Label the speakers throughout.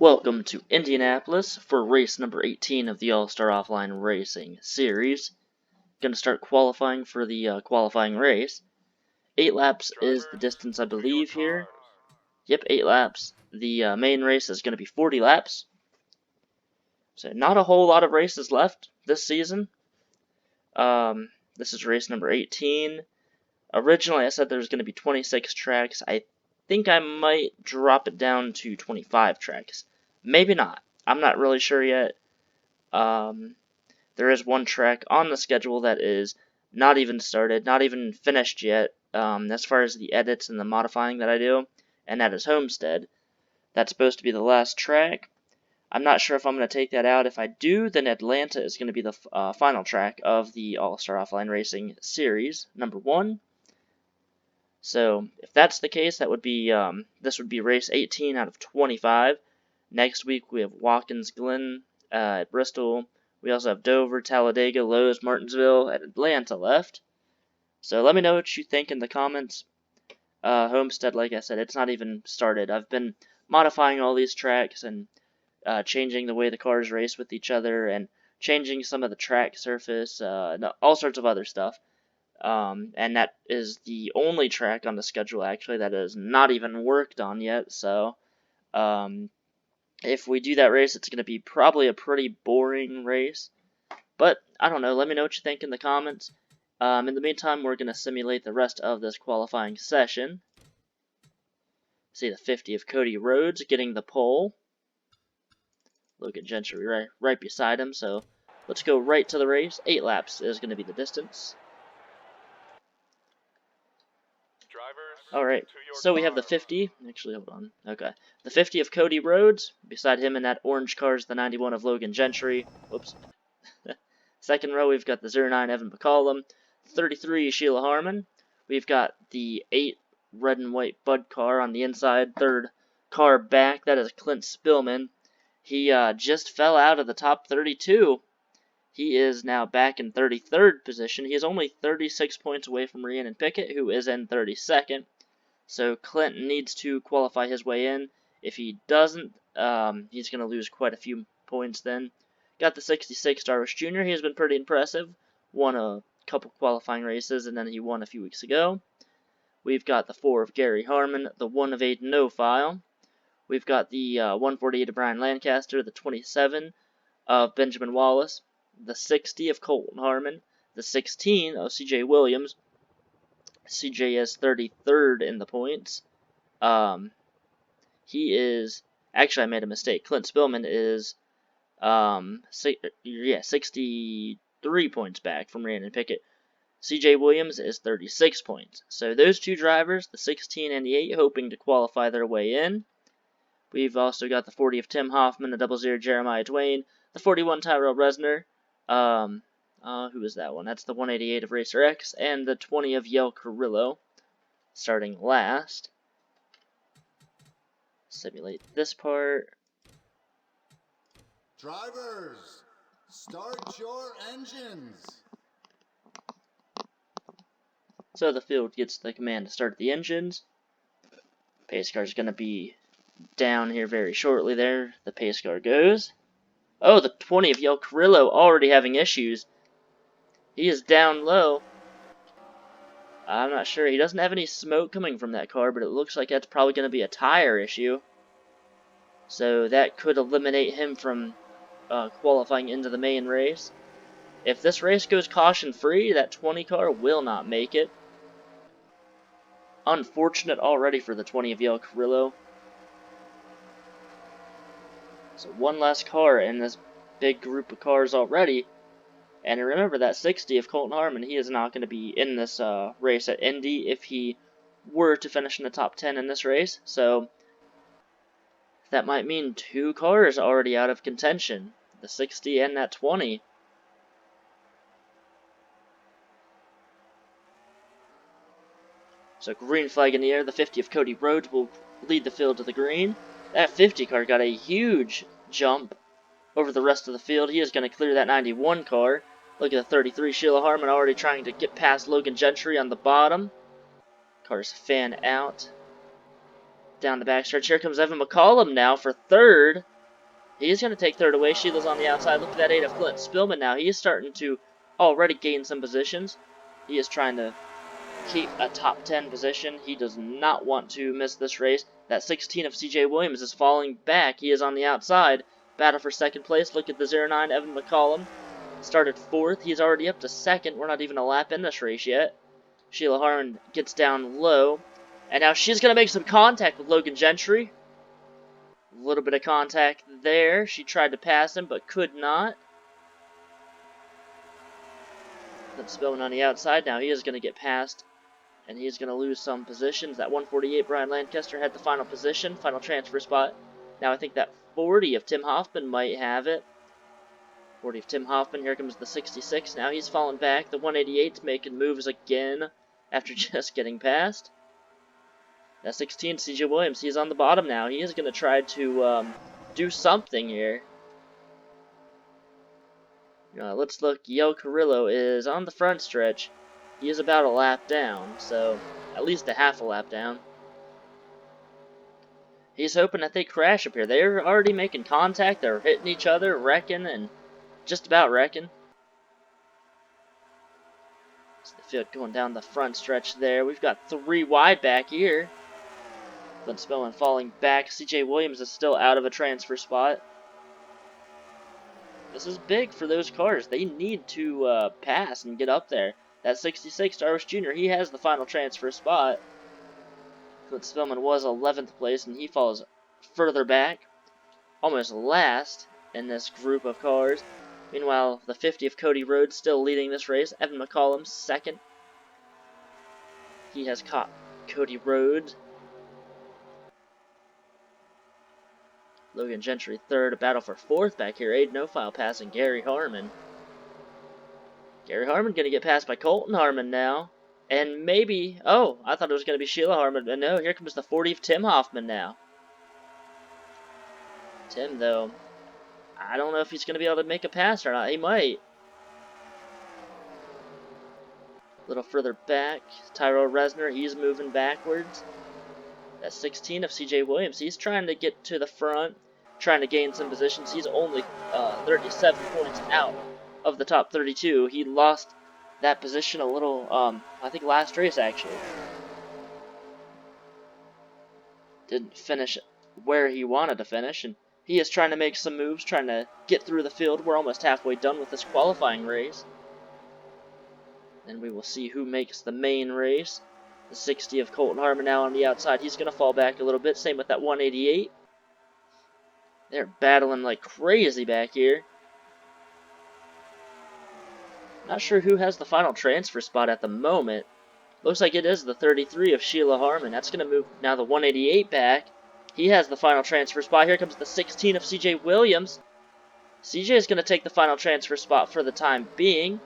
Speaker 1: Welcome to Indianapolis for race number 18 of the Allstar Offline Racing Series. Going to start qualifying for the qualifying race. 8 laps is the distance, I believe, here. Yep, 8 laps. The main race is going to be 40 laps. So not a whole lot of races left this season. This is race number 18. Originally, I said there was going to be 26 tracks. I think I might drop it down to 25 tracks. Maybe not. I'm not really sure yet. There is one track on the schedule that is not even started, not even finished yet, as far as the edits and the modifying that I do, and that is Homestead. That's supposed to be the last track. I'm not sure if I'm going to take that out. If I do, then Atlanta is going to be the final track of the All-Star Offline Racing Series, number 1. So, if that's the case, that would be this would be race 18 out of 25. Next week we have Watkins Glen at Bristol. We also have Dover, Talladega, Lowe's, Martinsville, and Atlanta left. So let me know what you think in the comments. Homestead, like I said, it's not even started. I've been modifying all these tracks and changing the way the cars race with each other and changing some of the track surface, all sorts of other stuff. And that is the only track on the schedule, actually, that is not even worked on yet. So, if we do that race, it's going to be probably a pretty boring race. But, I don't know. Let me know what you think in the comments. In the meantime, we're going to simulate the rest of this qualifying session. See the 50 of Cody Rhodes getting the pole. Logan Gentry right beside him. So, let's go right to the race. 8 laps is going to be the distance. Alright, so we have the 50, actually hold on, okay, the 50 of Cody Rhodes, beside him in that orange car is the 91 of Logan Gentry, whoops, second row we've got the 09 Evan McCollum, 33 Sheila Harmon, we've got the 8 red and white Bud car on the inside, third car back, that is Clint Spillman, he just fell out of the top 32. He is now back in 33rd position. He is only 36 points away from Rhiannon Pickett, who is in 32nd. So Clinton needs to qualify his way in. If he doesn't, he's going to lose quite a few points then. Got the 66 Darvish Jr. He has been pretty impressive. Won a couple qualifying races, and then he won a few weeks ago. We've got the 4 of Gary Harmon, the 1 of Aiden O'File. We've got the 148 of Brian Lancaster, the 27 of Benjamin Wallace, the 60 of Colton Harmon, the 16 of C.J. Williams. C.J. is 33rd in the points. He is, actually I made a mistake. Clint Spillman is 63 points back from Rhiannon Pickett. C.J. Williams is 36 points. So those two drivers, the 16 and the 8, hoping to qualify their way in. We've also got the 40 of Tim Hoffman, the 00 Jeremiah Twain, the 41 Tyrell Resner. Who is that one? That's the 188 of Racer X, and the 20 of Yale Carrillo, starting last. Simulate this part.
Speaker 2: Drivers, start your engines.
Speaker 1: So the field gets the command to start the engines. Pace car is going to be down here very shortly there. The pace car goes. Oh, the 20 of Yale Carrillo already having issues. He is down low. I'm not sure. He doesn't have any smoke coming from that car, but it looks like that's probably going to be a tire issue. So that could eliminate him from qualifying into the main race. If this race goes caution-free, that 20 car will not make it. Unfortunate already for the 20 of Yale Carrillo. So one less car in this big group of cars already. And remember that 60 of Colton Harmon, he is not going to be in this race at Indy if he were to finish in the top 10 in this race. So that might mean 2 cars already out of contention, the 60 and that 20. So green flag in the air, the 50 of Cody Rhodes will lead the field to the green. That 50 car got a huge jump over the rest of the field. He is going to clear that 91 car. Look at the 33 Sheila Harmon already trying to get past Logan Gentry on the bottom. Cars fan out. Down the backstretch. Here comes Evan McCollum now for third. He's going to take third away. Sheila's on the outside. Look at that 8 of Clint Spillman now. He is starting to already gain some positions. He is trying to keep a top 10 position. He does not want to miss this race. That 16 of CJ Williams is falling back. He is on the outside. Battle for second place. Look at the 09 Evan McCollum. Started fourth. He's already up to second. We're not even a lap in this race yet. Sheila Harmon gets down low. And now she's going to make some contact with Logan Gentry. A little bit of contact there. She tried to pass him, but could not. Clint Spillman on the outside now. He is going to get passed, and he's going to lose some positions. That 148, Brian Lancaster, had the final position, final transfer spot. Now I think that 40 of Tim Hoffman might have it. 40 of Tim Hoffman. Here comes the 66. Now he's fallen back. The 188's making moves again after just getting passed. That 16, CJ Williams, he's on the bottom now. He is going to try to do something here. Let's look. Yo Carrillo is on the front stretch. He is about a lap down, so at least a half a lap down. He's hoping that they crash up here. They're already making contact. They're hitting each other, wrecking, and just about wrecking. It's the field going down the front stretch there. We've got 3 wide back here. Clint Spillman falling back. CJ Williams is still out of a transfer spot. This is big for those cars. They need to pass and get up there. That 66, Darvish Jr., he has the final transfer spot. Clint Spillman was 11th place, and he falls further back. Almost last in this group of cars. Meanwhile, the 50 of Cody Rhodes still leading this race. Evan McCollum, second. He has caught Cody Rhodes. Logan Gentry third, a battle for fourth back here. Aiden O'File passing Gary Harmon. Gary Harmon going to get passed by Colton Harmon now. And maybe, oh, I thought it was going to be Sheila Harmon, but no, here comes the 40 of Tim Hoffman now. Tim, though, I don't know if he's going to be able to make a pass or not. He might. A little further back, Tyrell Resner, he's moving backwards. That 16 of CJ Williams, he's trying to get to the front, trying to gain some positions. He's only 37 points out of the top 32. He lost that position a little, I think last race actually. Didn't finish where he wanted to finish, and he is trying to make some moves, trying to get through the field. We're almost halfway done with this qualifying race. Then we will see who makes the main race. The 60 of Colton Harmon now on the outside. He's going to fall back a little bit. Same with that 188. They're battling like crazy back here. Not sure who has the final transfer spot at the moment. Looks like it is the 33 of Sheila Harmon. That's going to move now the 188 back. He has the final transfer spot. Here comes the 16 of CJ Williams. CJ is going to take the final transfer spot for the time being.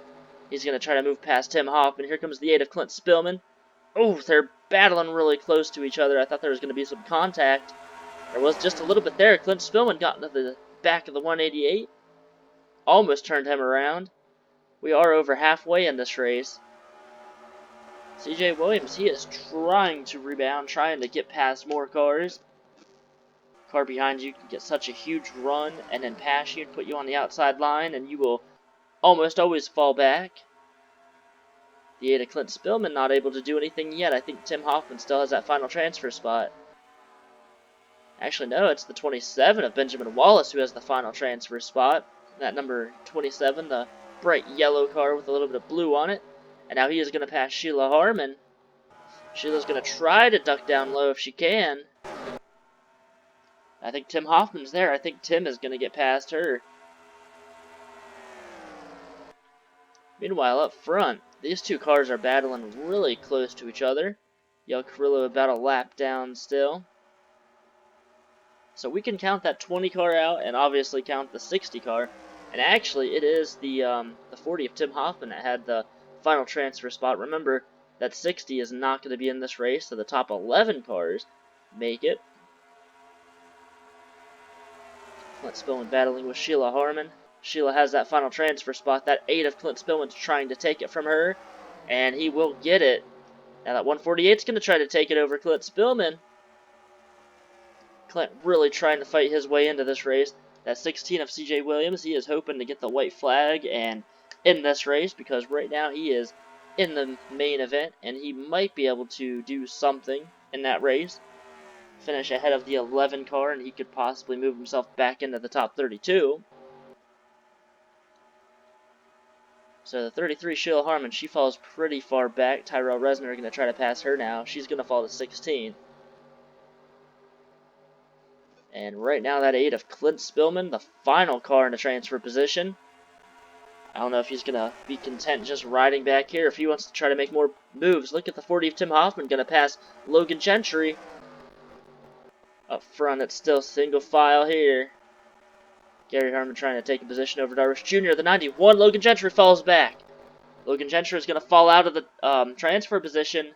Speaker 1: He's going to try to move past Tim Hoffman. Here comes the 8 of Clint Spillman. Oh, they're battling really close to each other. I thought there was going to be some contact. There was just a little bit there. Clint Spillman got into the back of the 188. Almost turned him around. We are over halfway in this race. CJ Williams, he is trying to rebound, trying to get past more cars. Car behind you can get such a huge run and then pass you and put you on the outside line, and you will almost always fall back. The 8 of Clint Spillman not able to do anything yet. I think Tim Hoffman still has that final transfer spot. Actually, no, it's the 27 of Benjamin Wallace who has the final transfer spot. That number 27, the bright yellow car with a little bit of blue on it. And now he is going to pass Sheila Harmon. Sheila's going to try to duck down low if she can. I think Tim Hoffman's there. I think Tim is going to get past her. Meanwhile, up front, these two cars are battling really close to each other. Yo Carrillo about a lap down still. So we can count that 20 car out and obviously count the 60 car. And actually, it is the 40 of Tim Hoffman that had the final transfer spot. Remember, that 60 is not going to be in this race, so the top 11 cars make it. Clint Spillman battling with Sheila Harmon. Sheila has that final transfer spot. That 8 of Clint Spillman's trying to take it from her, and he will get it. Now that 148 is going to try to take it over Clint Spillman. Clint really trying to fight his way into this race. That 16 of CJ Williams, he is hoping to get the white flag and in this race, because right now he is in the main event and he might be able to do something in that race. Finish ahead of the 11 car, and he could possibly move himself back into the top 32. So the 33, Sheila Harmon, she falls pretty far back. Tyrell Resner going to try to pass her now. She's going to fall to 16. And right now that 8 of Clint Spillman, the final car in the transfer position. I don't know if he's going to be content just riding back here, if he wants to try to make more moves. Look at the 40 of Tim Hoffman, going to pass Logan Gentry. Up front, it's still single file here. Gary Harmon trying to take a position over Darvish Jr. The 91, Logan Gentry falls back. Logan Gentry is going to fall out of the transfer position.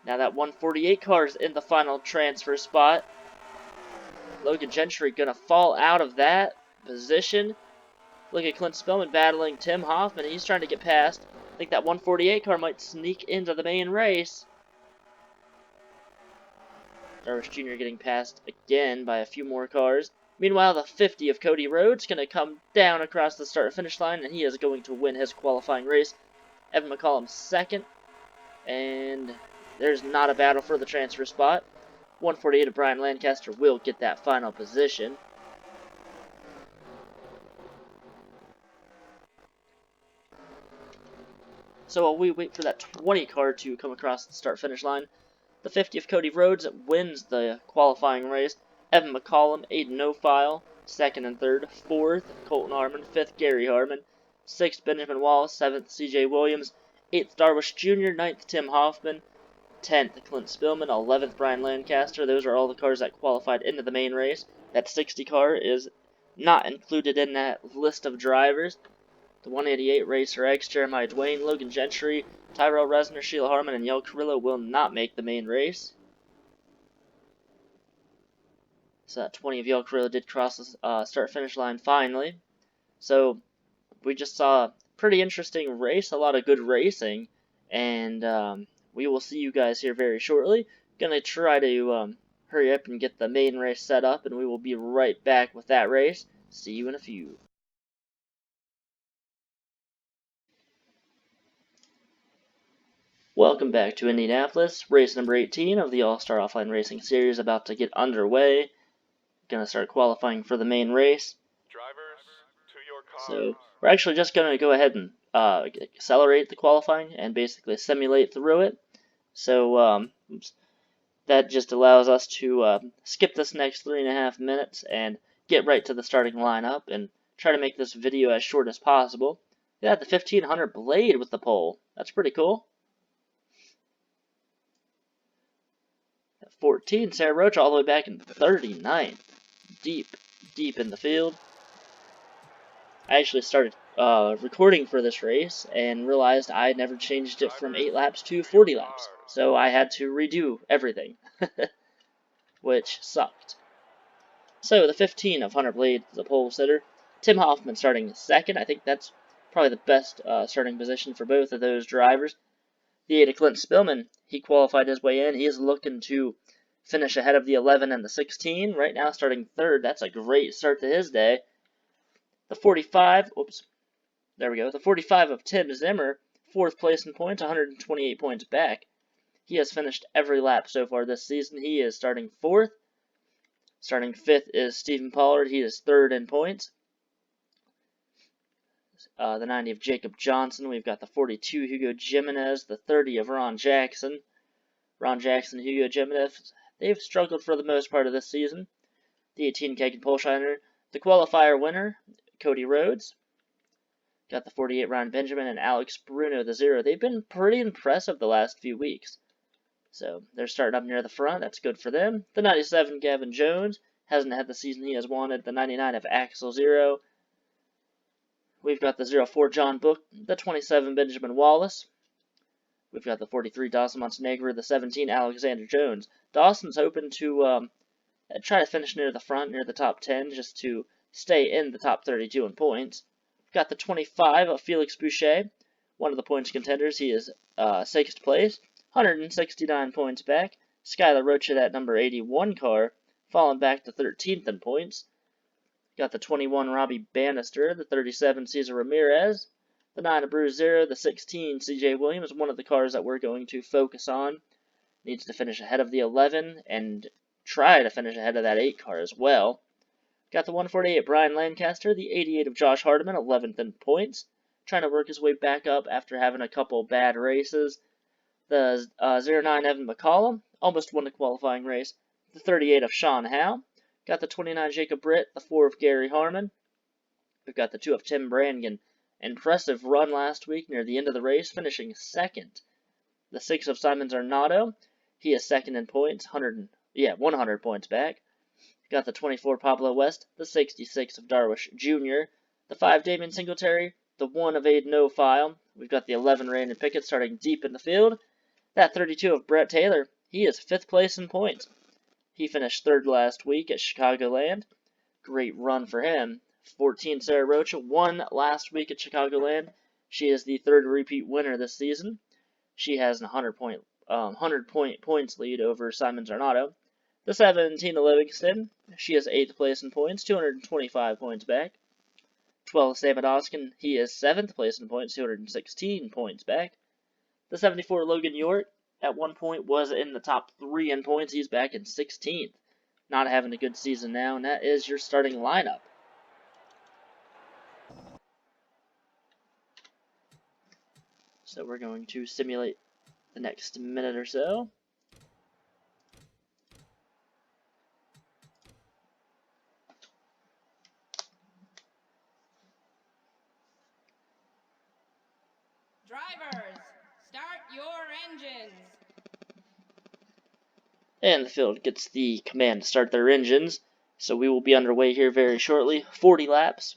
Speaker 1: Now that 148 car is in the final transfer spot. Logan Gentry going to fall out of that position. Look at Clint Spillman battling Tim Hoffman. He's trying to get past. I think that 148 car might sneak into the main race. Darvish Jr. getting passed again by a few more cars. Meanwhile, the 50 of Cody Rhodes going to come down across the start-finish line, and he is going to win his qualifying race. Evan McCollum second, and there's not a battle for the transfer spot. 148 of Brian Lancaster will get that final position. So while we wait for that 20 car to come across the start-finish line, the 50 of Cody Rhodes wins the qualifying race. Evan McCollum, Aiden O'File, second and third. Fourth, Colton Harmon. Fifth, Gary Harmon. Sixth, Benjamin Wallace. Seventh, CJ Williams. Eighth, Darvish Jr. Ninth, Tim Hoffman. 10th, Clint Spillman. 11th, Brian Lancaster. Those are all the cars that qualified into the main race. That 60 car is not included in that list of drivers. The 188 Racer X, Jeremiah Dwayne, Logan Gentry, Tyrell Resner, Sheila Harmon, and Yel Carrillo will not make the main race. So that 20 of Yel Carrillo did cross the start-finish line finally. So we just saw a pretty interesting race, a lot of good racing, and we will see you guys here very shortly. Gonna try to hurry up and get the main race set up, and we will be right back with that race. See you in a few. Welcome back to Indianapolis. Race number 18 of the All-Star Offline Racing Series about to get underway. Gonna start qualifying for the main race.
Speaker 3: Drivers, to your cars.
Speaker 1: So we're actually just gonna go ahead and accelerate the qualifying and basically simulate through it. So that just allows us to skip this next 3.5 minutes and get right to the starting lineup and try to make this video as short as possible. Yeah, the 1500 Blade with the pole. That's pretty cool. 14, Sarah Roach all the way back in 39th. Deep in the field. I actually started recording for this race and realized I never changed it from 8 laps to 40 laps. So I had to redo everything, which sucked. So the 15 of Hunter Blade, the pole sitter. Tim Hoffman starting second. I think that's probably the best starting position for both of those drivers. The 8 of Clint Spillman, he qualified his way in. He is looking to finish ahead of the 11 and the 16. Right now starting third. That's a great start to his day. The 45, there we go. The 45 of Tim Zimmer, 4th place in points, 128 points back. He has finished every lap so far this season. He is starting 4th. Starting 5th is Stephen Pollard. He is 3rd in points. The 90 of Jacob Johnson. We've got the 42 Hugo Jimenez. The 30 of Ron Jackson. Ron Jackson, Hugo Jimenez. They've struggled for the most part of this season. The 18 Kagan Polshiner. The qualifier winner, Cody Rhodes. Got the 48 Ryan Benjamin and Alex Bruno, the 0. They've been pretty impressive the last few weeks. So they're starting up near the front. That's good for them. The 97 Gavin Jones. Hasn't had the season he has wanted. The 99 of Axel 0. We've got the 04 John Book. The 27 Benjamin Wallace. We've got the 43 Dawson Montenegro. The 17 Alexander Jones. Dawson's hoping to try to finish near the front, near the top 10, just to stay in the top 32 in points. We've got the 25 of Felix Boucher, one of the points contenders. He is 6th place, 169 points back. Skylar Rocha, that number 81 car, falling back to 13th in points. Got the 21 Robbie Bannister, the 37 Cesar Ramirez, the 9 Bruce Zero, the 16 CJ Williams, one of the cars that we're going to focus on. Needs to finish ahead of the 11 and try to finish ahead of that 8 car as well. Got the 148 Brian Lancaster, the 88 of Josh Hardiman, 11th in points. Trying to work his way back up after having a couple bad races. The 09 Evan McCollum, almost won the qualifying race. The 38 of Sean Howe. Got the 29 Jacob Britt, the 4 of Gary Harmon. We've got the 2 of Tim Brannigan. Impressive run last week near the end of the race, finishing second. The 6 of Simon Zarnato. He is second in points, 100 points back. Got the 24 Pablo West, the 66 of Darwish Jr., the 5 Damien Singletary, the 1 of Aiden O'File. We've got the 11 Brandon Pickett starting deep in the field. That 32 of Brett Taylor, he is 5th place in points. He finished 3rd last week at Chicagoland. Great run for him. 14 Sarah Rocha won last week at Chicagoland. She is the 3rd repeat winner this season. She has a 100 point points lead over Simon Zarnato. The 17 of Livingston, she is 8th place in points, 225 points back. 12 Sam Adoskin, he is 7th place in points, 216 points back. The 74 Logan York, at one point was in the top 3 in points. He's back in 16th. Not having a good season now, and that is your starting lineup. So we're going to simulate the next minute or so.
Speaker 4: Drivers, start your engines.
Speaker 1: And the field gets the command to start their engines. So we will be underway here very shortly. 40 laps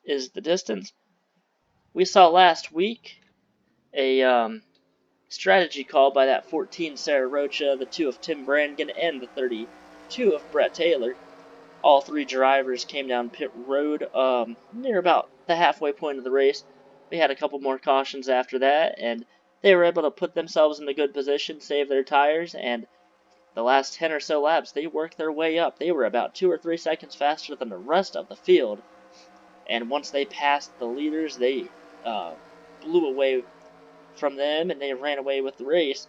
Speaker 1: is the distance. We saw last week a strategy call by that 14 Sarah Rocha, the 2 of Tim Brannigan, and the 32 of Brett Taylor. All 3 drivers came down pit road near about the halfway point of the race. We had a couple more cautions after that, and they were able to put themselves in a good position, save their tires, and the last 10 or so laps, they worked their way up. They were about 2 or 3 seconds faster than the rest of the field, and once they passed the leaders, they blew away from them, and they ran away with the race.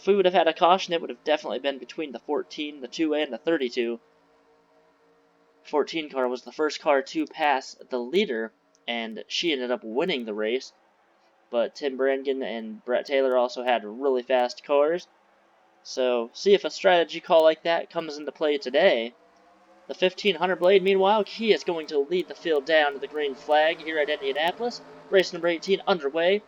Speaker 1: If we would have had a caution, it would have definitely been between the 14, the 2, and the 32. 14 car was the first car to pass the leader, and she ended up winning the race. But Tim Brannigan and Brett Taylor also had really fast cars. So, see if a strategy call like that comes into play today. The 1500 Blade, meanwhile, he is going to lead the field down to the green flag here at Indianapolis. Race number 18 underway.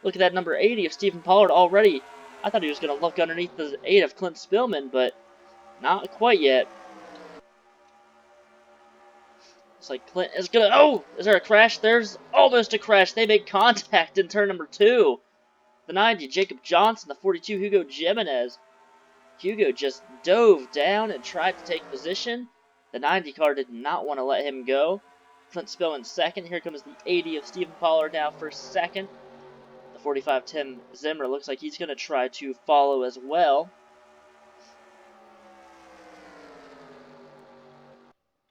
Speaker 1: Look at that number 80 of Stephen Pollard already. I thought he was going to look underneath the 8 of Clint Spillman, but not quite yet. It's like Clint is going to... Oh! Is there a crash? There's almost a crash. They make contact in turn number 2. The 90, Jacob Johnson. The 42, Hugo Jimenez. Hugo just dove down and tried to take position. The 90 car did not want to let him go. Clint Spillman second. Here comes the 80 of Stephen Pollard now for second. The 45, Tim Zimmer, looks like he's going to try to follow as well.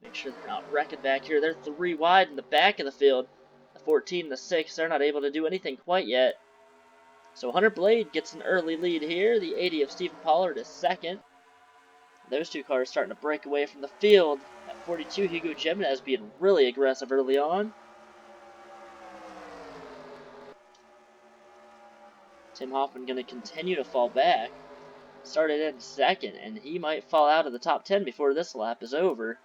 Speaker 1: Make sure they're not wrecking back here. They're 3 wide in the back of the field. The 14 and the 6, they're not able to do anything quite yet. So Hunter Blade gets an early lead here. The 80 of Stephen Pollard is second. Those 2 cars starting to break away from the field. At 42, Hugo Jimenez being really aggressive early on. Tim Hoffman going to continue to fall back. Started in second, and he might fall out of the top 10 before this lap is over.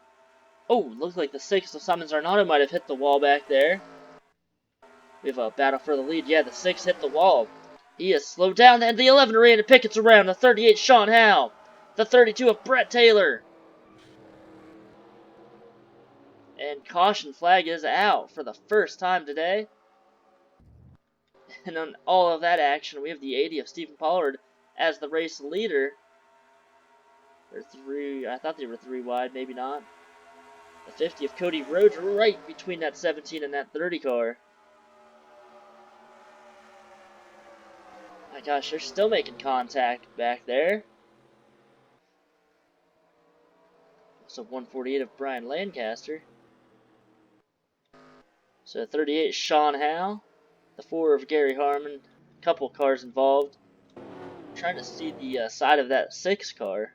Speaker 1: Oh, looks like the 6 of Simon Zarnato might have hit the wall back there. We have a battle for the lead. Yeah, the 6 hit the wall. He is slowed down, and the 11 Randy Pickett's around. The 38 Sean Howe. The 32 of Brett Taylor. And caution flag is out for the first time today. And on all of that action, we have the 80 of Stephen Pollard as the race leader. They're 3, I thought they were 3 wide, maybe not. The 50 of Cody Rhodes right between that 17 and that 30 car. My gosh, they're still making contact back there. It's a 148 of Brian Lancaster. So 38 Sean Howe. The 4 of Gary Harmon. Couple cars involved. I'm trying to see the side of that 6 car.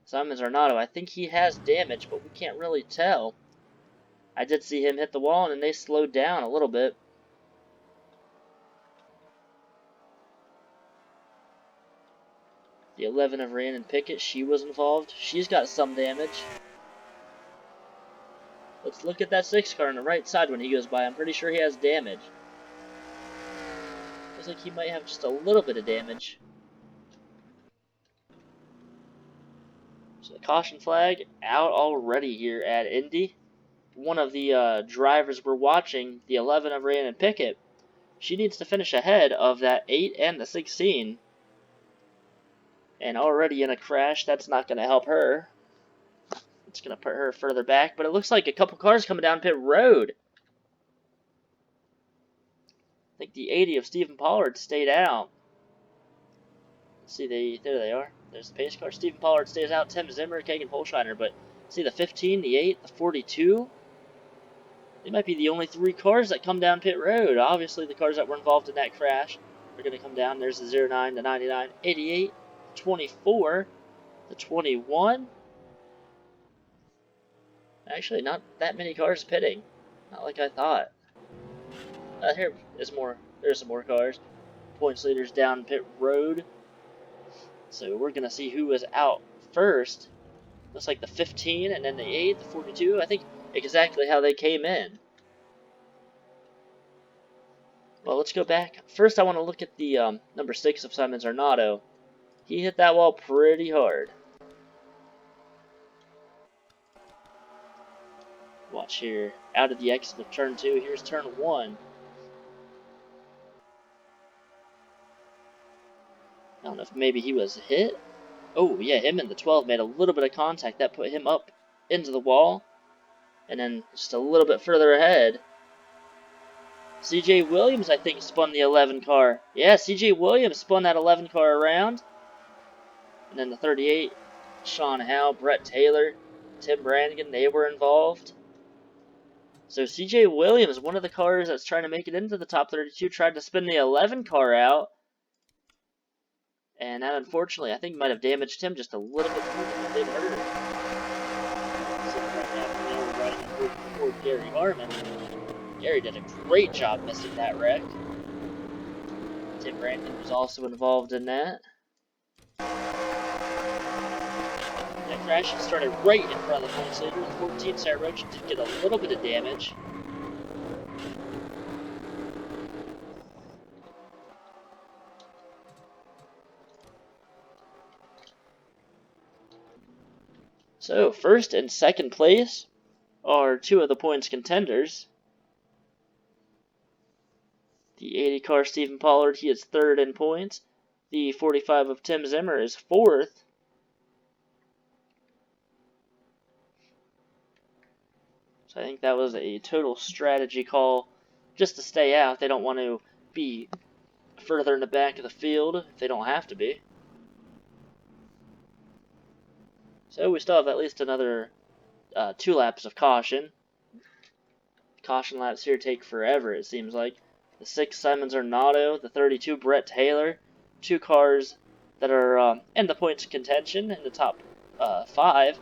Speaker 1: Simon Zarnato. I think he has damage, but we can't really tell. I did see him hit the wall, and they slowed down a little bit. The 11 of Rhiannon Pickett, she was involved. She's got some damage. Let's look at that 6 car on the right side when he goes by. I'm pretty sure he has damage. Looks like he might have just a little bit of damage. So the caution flag out already here at Indy. One of the drivers we're watching, the 11 of Rhiannon Pickett, she needs to finish ahead of that 8 and the 16. And already in a crash, that's not going to help her. It's going to put her further back. But it looks like a couple cars coming down pit road. I think the 80 of Stephen Pollard stayed out. Let's see, there they are. There's the pace car. Stephen Pollard stays out. Tim Zimmer, Kagan Polshiner. But see the 15, the 8, the 42. They might be the only 3 cars that come down pit road. Obviously, the cars that were involved in that crash are going to come down. There's the 09, the 99, 88, 24, the 21. Actually, not that many cars pitting. Not like I thought. Here is more. There's some more cars. Points leaders down pit road. So we're going to see who is out first. Looks like the 15 and then the 8, the 42. I think exactly how they came in. Well, let's go back. First, I want to look at the number 6 of Simon Zarnato. He hit that wall pretty hard. Watch here. Out of the exit of turn 2. Here's turn 1. I don't know if maybe he was hit. Oh, yeah, him and the 12 made a little bit of contact. That put him up into the wall. And then just a little bit further ahead, CJ Williams, I think, spun the 11 car. Yeah, CJ Williams spun that 11 car around. And then the 38, Sean Howe, Brett Taylor, Tim Brannigan, they were involved. So CJ Williams, one of the cars that's trying to make it into the top 32, tried to spin the 11 car out. And that, unfortunately, I think might have damaged him just a little bit more than it did her. Sitting right now, we're riding before Gary Harmon. Gary did a great job missing that wreck. Tim Brannigan was also involved in that. That crash started right in front of the points leader. The 14 Sarah Roach did get a little bit of damage. So, first and second place are 2 of the points contenders. The 80 car Stephen Pollard, he is 3rd in points. The 45 of Tim Zimmer is 4th. So I think that was a total strategy call just to stay out. They don't want to be further in the back of the field if they don't have to be. So we still have at least another 2 laps of caution. Caution laps here take forever, it seems like. The 6 Simon Zarnato, the 32 Brett Taylor, 2 cars that are in the points contention in the top 5.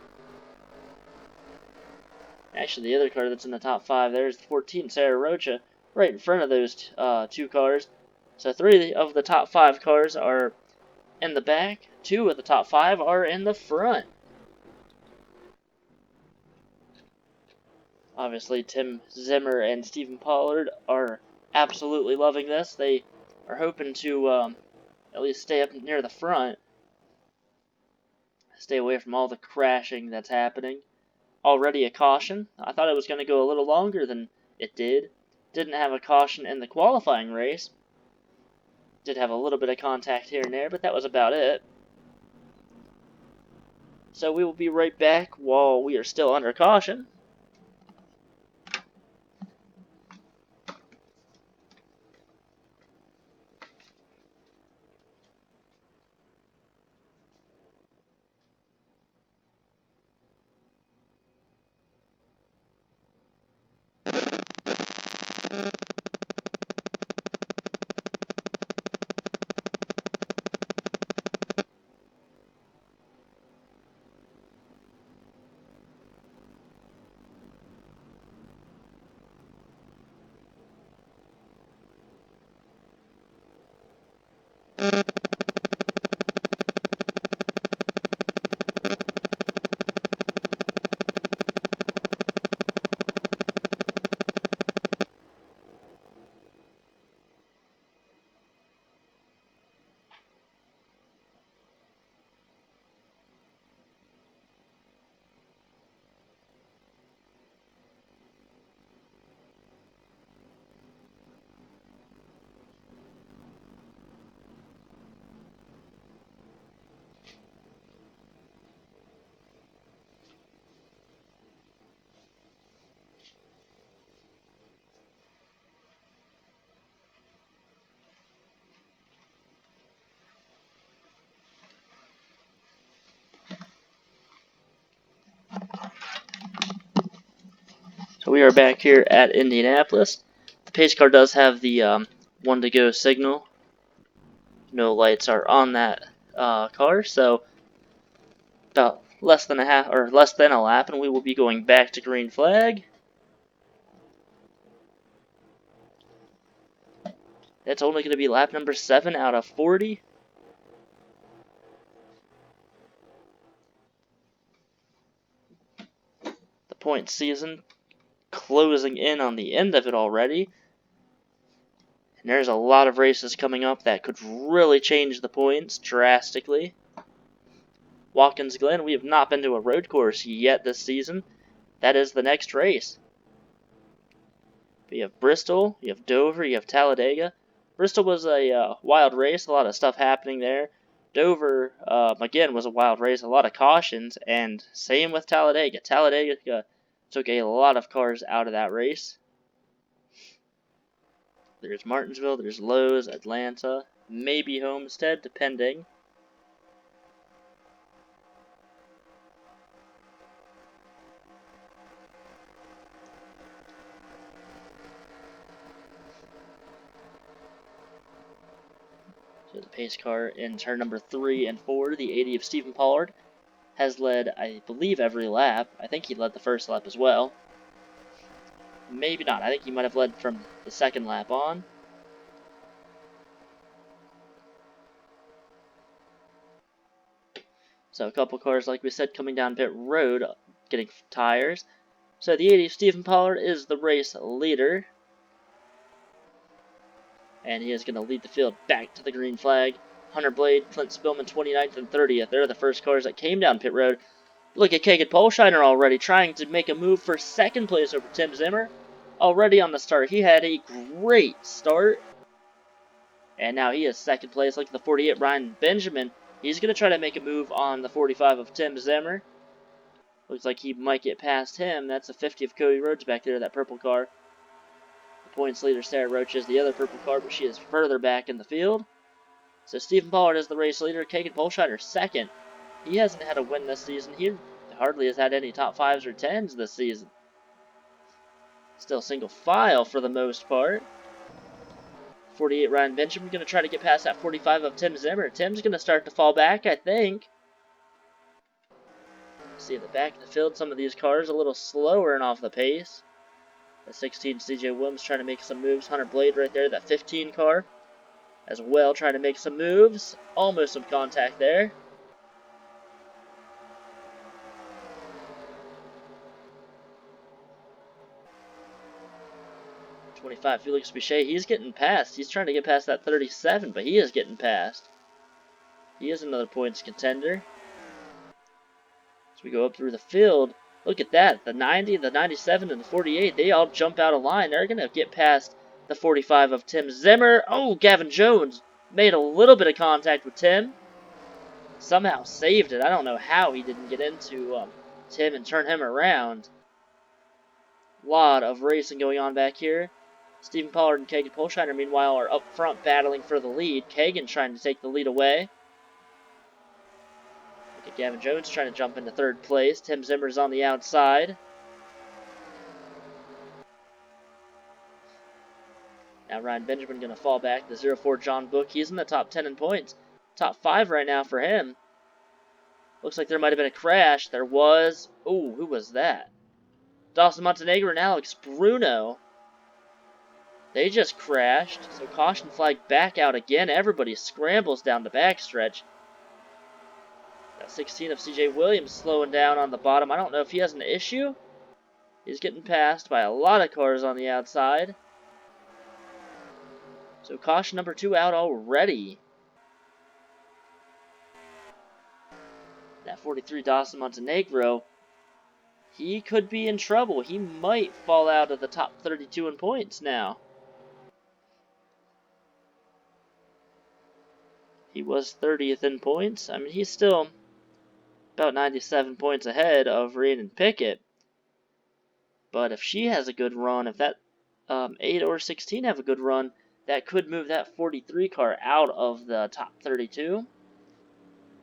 Speaker 1: Actually, the other car that's in the top 5, there's the 14 Sarah Rocha, right in front of those 2 cars. So 3 of the top 5 cars are in the back, 2 of the top 5 are in the front. Obviously, Tim Zimmer and Stephen Pollard are absolutely loving this. They are hoping to at least stay up near the front. Stay away from all the crashing that's happening. Already a caution. I thought it was going to go a little longer than it did. Didn't have a caution in the qualifying race. Did have a little bit of contact here and there, but that was about it. So we will be right back while we are still under caution. So we are back here at Indianapolis. The pace car does have the one to go signal. No lights are on that car, so about less than a lap, and we will be going back to green flag. That's only going to be lap number 7 out of 40. The point season closing in on the end of it already. And there's a lot of races coming up that could really change the points drastically. Watkins Glen, we have not been to a road course yet this season. That is the next race. But you have Bristol, you have Dover, you have Talladega. Bristol was a wild race, a lot of stuff happening there. Dover, again, was a wild race, a lot of cautions, and same with Talladega. Talladega took a lot of cars out of that race. There's Martinsville, there's Lowe's, Atlanta, maybe Homestead, depending. So the pace car in turn number 3 and 4, the 80 of Stephen Pollard, has led, I believe, every lap. I think he led the first lap as well. Maybe not. I think he might have led from the second lap on. So a couple cars, like we said, coming down pit road, getting tires. So the 80 of Stephen Pollard is the race leader. And he is going to lead the field back to the green flag. Hunter Blade, Clint Spillman, 29th and 30th. They're the first cars that came down pit road. Look at Kagan Polshiner already trying to make a move for second place over Tim Zimmer. Already on the start. He had a great start. And now he is second place. Look at the 48, Ryan Benjamin. He's going to try to make a move on the 45 of Tim Zimmer. Looks like he might get past him. That's a 50 of Cody Rhodes back there, that purple car. The points leader, Sarah Roach, is the other purple car, but she is further back in the field. So Stephen Pollard is the race leader. Kagan Polshiner second. He hasn't had a win this season. He hardly has had any top 5s or 10s this season. Still single file for the most part. 48 Ryan Benjamin going to try to get past that 45 of Tim Zimmer. Tim's going to start to fall back, I think. See at the back of the field, some of these cars a little slower and off the pace. The 16 CJ Williams trying to make some moves. Hunter Blade right there, that 15 car as well, trying to make some moves. Almost some contact there. Felix Boucher, he's getting past. He's trying to get past that 37, but he is getting past. He is another points contender. As we go up through the field, look at that. The 90, the 97, and the 48, they all jump out of line. They're going to get past the 45 of Tim Zimmer. Oh, Gavin Jones made a little bit of contact with Tim. Somehow saved it. I don't know how he didn't get into Tim and turn him around. A lot of racing going on back here. Stephen Pollard and Kagan Polshiner, meanwhile, are up front battling for the lead. Kagan trying to take the lead away. Look at Gavin Jones trying to jump into third place. Tim Zimmer's on the outside. Now Ryan Benjamin going to fall back. The 0-4 John Book, he's in the top 10 in points. Top 5 right now for him. Looks like there might have been a crash. There was. Oh, who was that? Dawson Montenegro and Alex Bruno. They just crashed. So caution flag back out again. Everybody scrambles down the backstretch. Got 16 of CJ Williams slowing down on the bottom. I don't know if he has an issue. He's getting passed by a lot of cars on the outside. So caution number 2 out already. That 43 Dawson Montenegro, he could be in trouble. He might fall out of the top 32 in points now. He was 30th in points. I mean, he's still about 97 points ahead of Rhiannon Pickett. But if she has a good run, if that 8 or 16 have a good run, that could move that 43 car out of the top 32.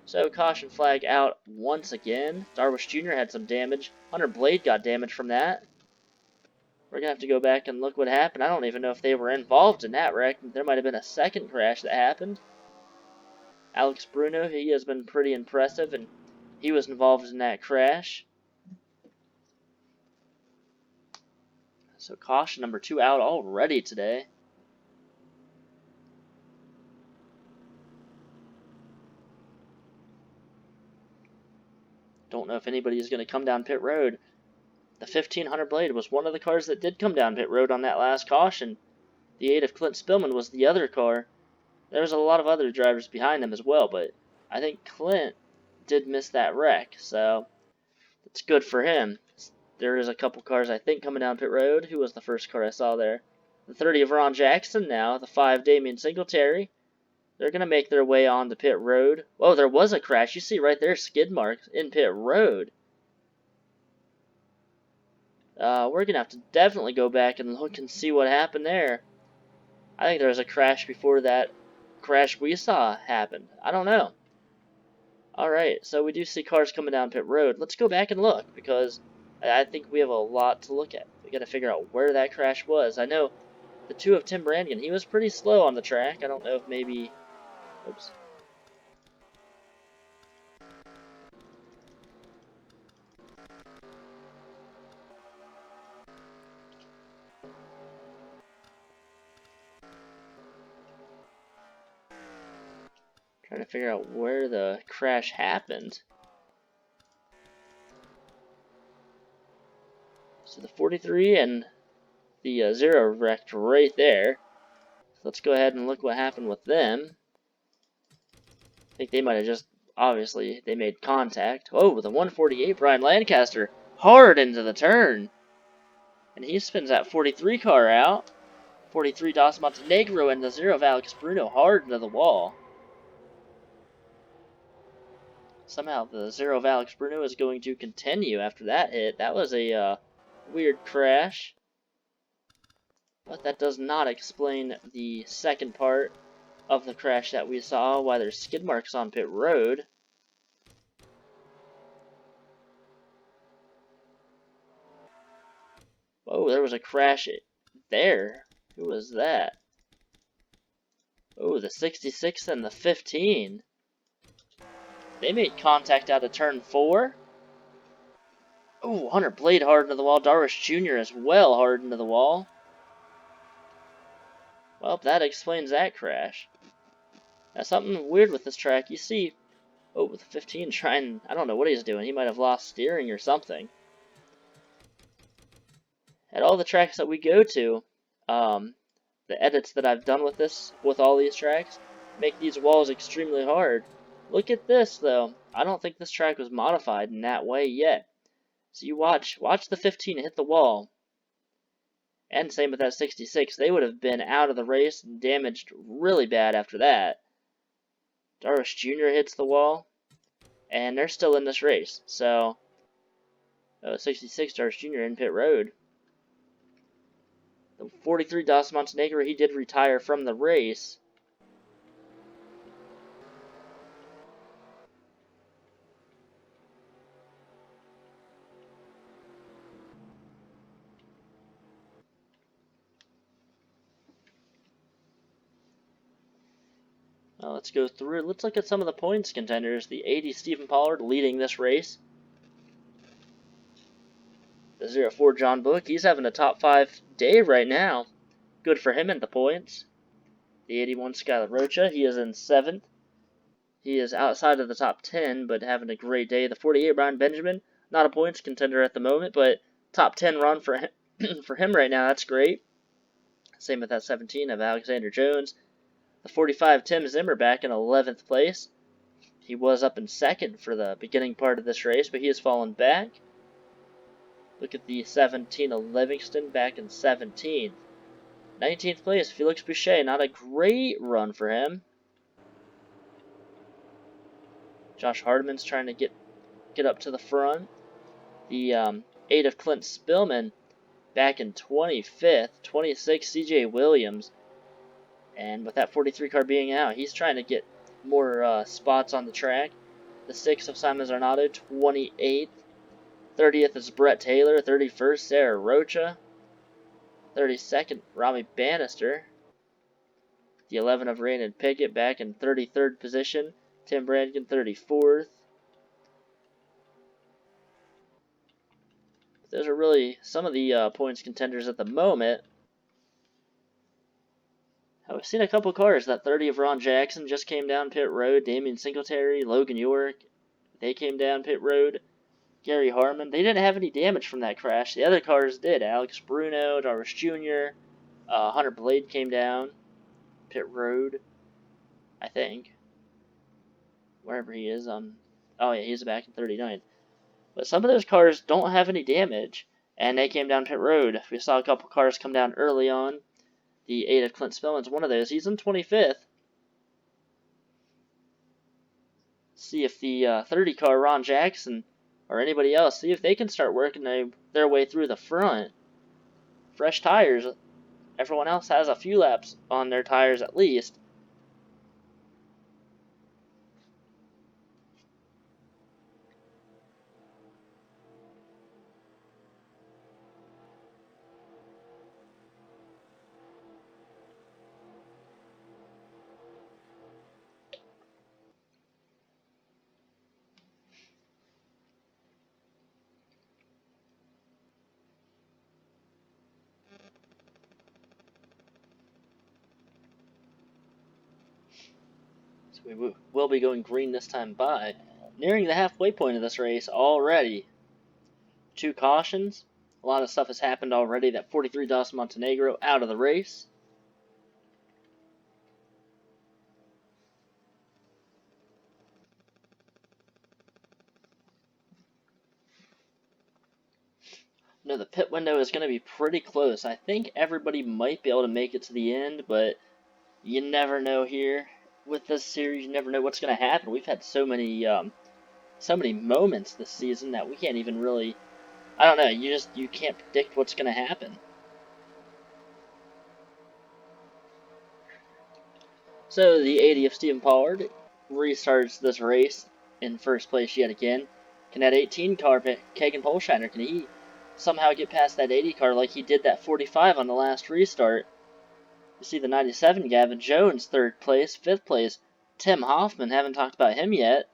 Speaker 1: So caution flag out once again. Darwish Jr. had some damage. Hunter Blade got damage from that. We're going to have to go back and look what happened. I don't even know if they were involved in that wreck. There might have been a second crash that happened. Alex Bruno, he has been pretty impressive, and he was involved in that crash. So caution number 2 out already today. Don't know if anybody is going to come down pit road. The 1500 Blade was one of the cars that did come down pit road on that last caution. The 8 of Clint Spillman was the other car. There was a lot of other drivers behind them as well, but I think Clint did miss that wreck, so it's good for him. There is a couple cars, I think, coming down pit road. Who was the first car I saw there? The 30 of Ron Jackson now, the 5 Damian Singletary. They're going to make their way on to pit road. Whoa, there was a crash. You see right there, skid marks in pit road. We're going to have to definitely go back and look and see what happened there. I think there was a crash before that crash we saw happened. I don't know. Alright, so we do see cars coming down pit road. Let's go back and look, because I think we have a lot to look at. We got to figure out where that crash was. I know the 2 of Tim Brannigan, he was pretty slow on the track. I don't know if maybe... Oops. Trying to figure out where the crash happened. So the 43 and the 0 wrecked right there. So let's go ahead and look what happened with them. I think they might have just, obviously, they made contact. Oh, the 148 Brian Lancaster hard into the turn. And he spins that 43 car out. 43 Dawson Montenegro and the 0 of Alex Bruno hard into the wall. Somehow the 0 of Alex Bruno is going to continue after that hit. That was a weird crash. But that does not explain the second part of the crash that we saw, why there's skid marks on pit road. Oh, there was a crash there. Who was that? Oh, the 66 and the 15. They made contact out of turn 4. Oh, Hunter Blade hard into the wall. Darwish Jr. as well hard into the wall. Well, that explains that crash. Now, something weird with this track. You see, oh, with the 15 trying, I don't know what he's doing. He might have lost steering or something. At all the tracks that we go to, the edits that I've done with this, with all these tracks, make these walls extremely hard. Look at this, though. I don't think this track was modified in that way yet. So you watch the 15 hit the wall. And same with that 66. They would have been out of the race and damaged really bad after that. Darwish Jr. hits the wall. And they're still in this race. So, 66 Darwish Jr. in pit road. The 43 Dawson Montenegro, he did retire from the race. let's go through. Let's look at some of the points contenders. The 80 Stephen Pollard leading this race. The 04 John Book, he's having a top 5 day right now. Good for him in the points. The 81 Skylar Rocha, he is in 7th. He is outside of the top 10, but having a great day. The 48 Brian Benjamin, not a points contender at the moment, but top 10 run for him, for him right now. That's great. Same with that 17 of Alexander Jones. The 45 Tim Zimmer back in 11th place. He was up in 2nd for the beginning part of this race, but he has fallen back. Look at the 17 of Livingston back in 17th. 19th place, Felix Boucher. Not a great run for him. Josh Hardiman's trying to get up to the front. The 8 of Clint Spillman back in 25th. 26, CJ Williams. And with that 43 car being out, he's trying to get more spots on the track. The 6 of Simon Zarnato, 28th. 30th is Brett Taylor. 31st, Sarah Rocha. 32nd, Rami Bannister. The 11 of Raymond Pickett back in 33rd position. Tim Brannigan, 34th. Those are really some of the points contenders at the moment. I've seen a couple cars. That 30 of Ron Jackson just came down pit road. Damian Singletary, Logan York, they came down pit road. Gary Harmon, they didn't have any damage from that crash. The other cars did. Alex Bruno, Jarvis Jr., Hunter Blade came down pit road, I think. Wherever he is. Oh yeah, he's back in 39th. But some of those cars don't have any damage, and they came down pit road. We saw a couple cars come down early on. The 8 of Clint Spillman's one of those. He's in 25th. See if the 30 car, Ron Jackson, or anybody else, see if they can start working their way through the front. Fresh tires. Everyone else has a few laps on their tires at least. We will be going green this time by. Nearing the halfway point of this race already. 2 cautions. A lot of stuff has happened already. That 43 Dos Montenegro out of the race. No, the pit window is going to be pretty close. I think everybody might be able to make it to the end, but you never know here. With this series, you never know what's going to happen. We've had so many moments this season that we can't even really, I don't know, you can't predict what's going to happen. So the 80 of Stephen Pollard restarts this race in first place yet again. Can that 18 car, Kagan Polshiner, can he somehow get past that 80 car like he did that 45 on the last restart? You see the 97, Gavin Jones, 3rd place. 5th place, Tim Hoffman. Haven't talked about him yet.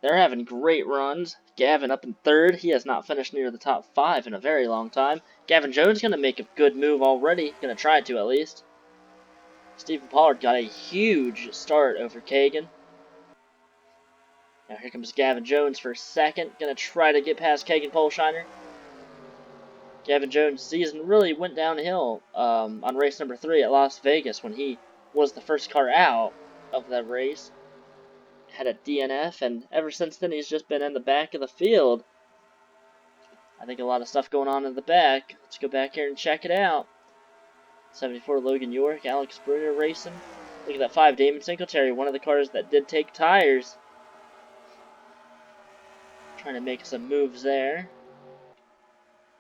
Speaker 1: They're having great runs. Gavin up in 3rd. He has not finished near the top 5 in a very long time. Gavin Jones going to make a good move already. Going to try to, at least. Stephen Pollard got a huge start over Kagan. Now here comes Gavin Jones for 2nd. Going to try to get past Kagan Polshiner. Gavin Jones' season really went downhill on race number 3 at Las Vegas when he was the first car out of that race. Had a DNF, and ever since then he's just been in the back of the field. I think a lot of stuff going on in the back. Let's go back here and check it out. 74 Logan York, Alex Bruno racing. Look at that 5 Damon Singletary, one of the cars that did take tires. Trying to make some moves there.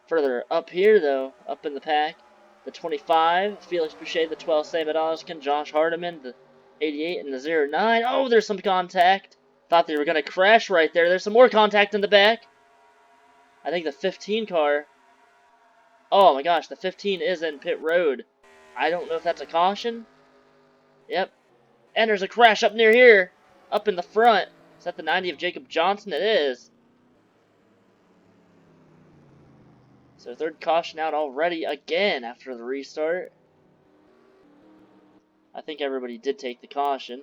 Speaker 1: Further up here, though, up in the pack, the 25, Felix Boucher, the 12, Sam Oskin, Josh Hardiman, the 88, and the 09. Oh, there's some contact. Thought they were going to crash right there. There's some more contact in the back. I think the 15 car. Oh, my gosh, the 15 is in pit road. I don't know if that's a caution. Yep. And there's a crash up near here. Up in the front. Is that the 90 of Jacob Johnson? It is. So third caution out already again after the restart. I think everybody did take the caution.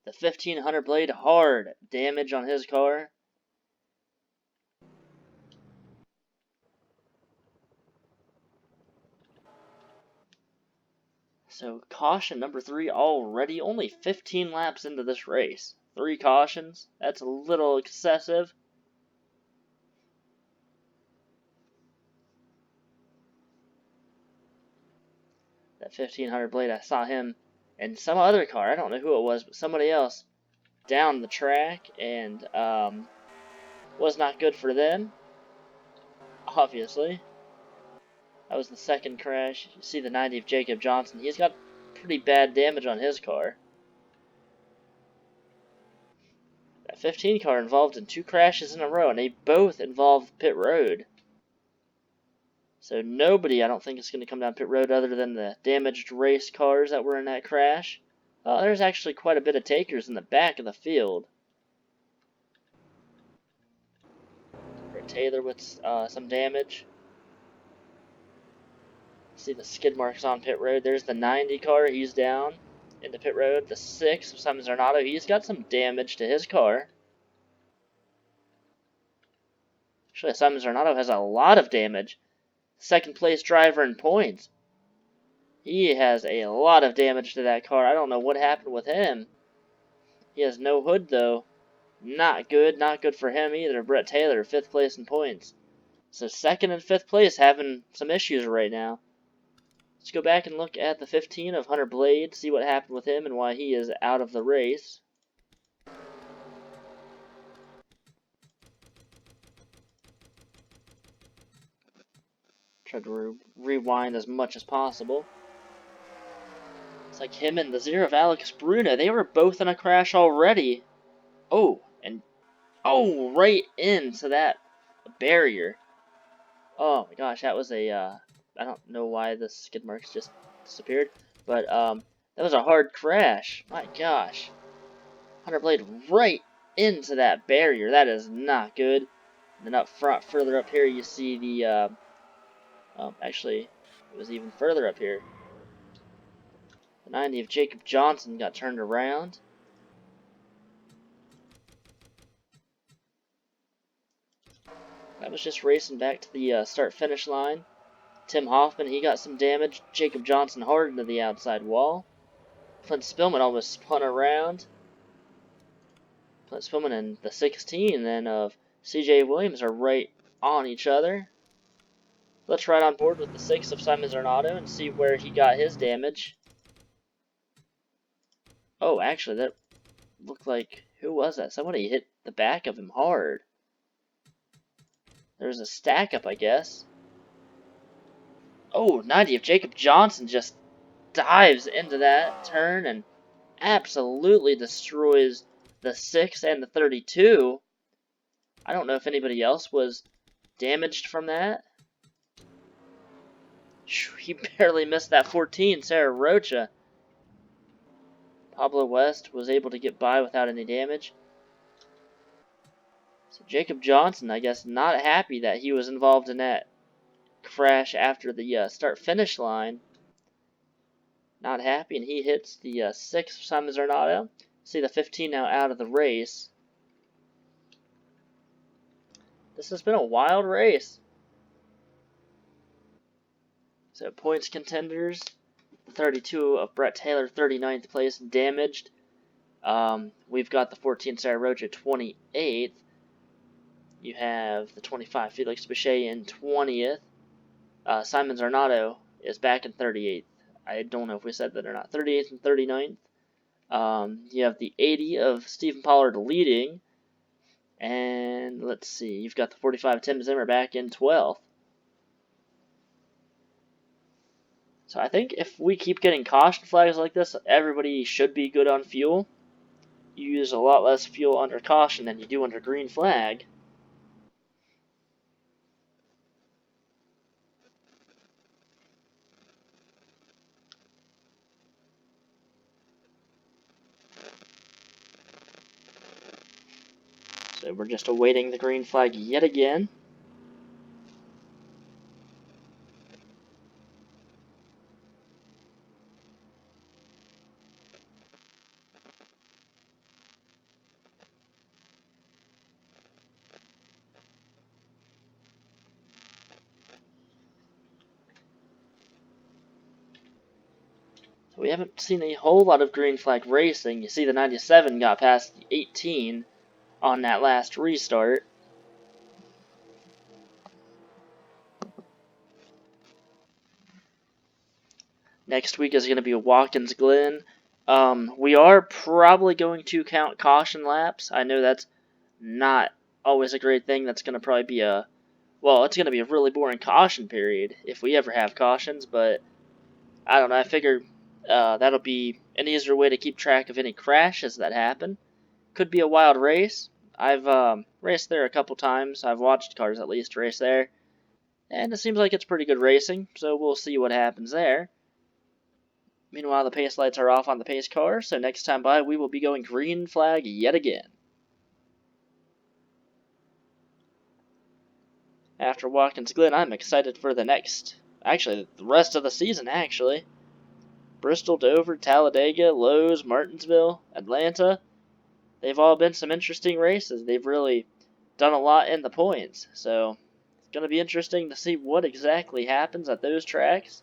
Speaker 1: The 1500 blade, hard damage on his car. So caution number 3 already, only 15 laps into this race. 3 cautions, that's a little excessive. That 1500 blade, I saw him in some other car, I don't know who it was, but somebody else down the track, and was not good for them, obviously. That was the second crash. You see the 90 of Jacob Johnson, he's got pretty bad damage on his car. That 15 car involved in 2 crashes in a row, and they both involved pit road. So nobody, I don't think, is going to come down pit road other than the damaged race cars that were in that crash. Oh, there's actually quite a bit of takers in the back of the field. Brett Taylor with some damage. See the skid marks on pit road. There's the 90 car, he's down into pit road. The 6 of Simon Zarnato, he's got some damage to his car. Actually, Simon Zarnato has a lot of damage. Second place driver in points. He has a lot of damage to that car. I don't know what happened with him. He has no hood, though. Not good. Not good for him either. Brett Taylor, 5th place in points. So 2nd and 5th place having some issues right now. Let's go back and look at the 15 of Hunter Blade, see what happened with him and why he is out of the race. Tried to rewind as much as possible. It's like him and the 0 of Alex Bruna. They were both in a crash already. Oh, and right into that barrier. Oh my gosh, that was a, I don't know why the skid marks just disappeared, but that was a hard crash. My gosh. Hunter Blade right into that barrier. That is not good. And then up front, further up here, you see the, actually, it was even further up here. The 90 of Jacob Johnson got turned around. I was just racing back to the start-finish line. Tim Hoffman, he got some damage. Jacob Johnson hard into the outside wall. Clint Spillman almost spun around. Clint Spillman and the 16 then of CJ Williams are right on each other. Let's ride on board with the 6 of Simon Zarnato and see where he got his damage. Oh, actually, that looked like... Who was that? Somebody hit the back of him hard. There's a stack up, I guess. Oh, 90 of Jacob Johnson just dives into that turn and absolutely destroys the 6 and the 32. I don't know if anybody else was damaged from that. He barely missed that 14, Sarah Rocha. Pablo West was able to get by without any damage. So Jacob Johnson, I guess, not happy that he was involved in that crash after the start-finish line. Not happy, and he hits the 6 of Simon Zarnato. See the 15 now out of the race. This has been a wild race. So points contenders, the 32 of Brett Taylor, 39th place, damaged. We've got the 14 Sarah Rocha, 28th. You have the 25 Felix Boucher in 20th. Simon Zarnato is back in 38th. I don't know if we said that or not. 38th and 39th. You have the 80 of Stephen Pollard leading. And let's see, you've got the 45 Tim Zimmer back in 12th. So I think if we keep getting caution flags like this, everybody should be good on fuel. You use a lot less fuel under caution than you do under green flag. So we're just awaiting the green flag yet again. So we haven't seen a whole lot of green flag racing. You see the 97 got past the 18 on that last restart. Next week is going to be Watkins Glen. We are probably going to count caution laps. I know that's not always a great thing. That's going to probably be it's going to be a really boring caution period if we ever have cautions, but I don't know. I figure that'll be an easier way to keep track of any crashes that happen. Could be a wild race. I've raced there a couple times. I've watched cars at least race there, and it seems like it's pretty good racing, so we'll see what happens there. Meanwhile, the pace lights are off on the pace car, so next time by we will be going green flag yet again. After Watkins Glen, I'm excited for the rest of the season, actually. Bristol, Dover, Talladega, Lowe's, Martinsville, Atlanta. They've all been some interesting races. They've really done a lot in the points, so it's going to be interesting to see what exactly happens at those tracks.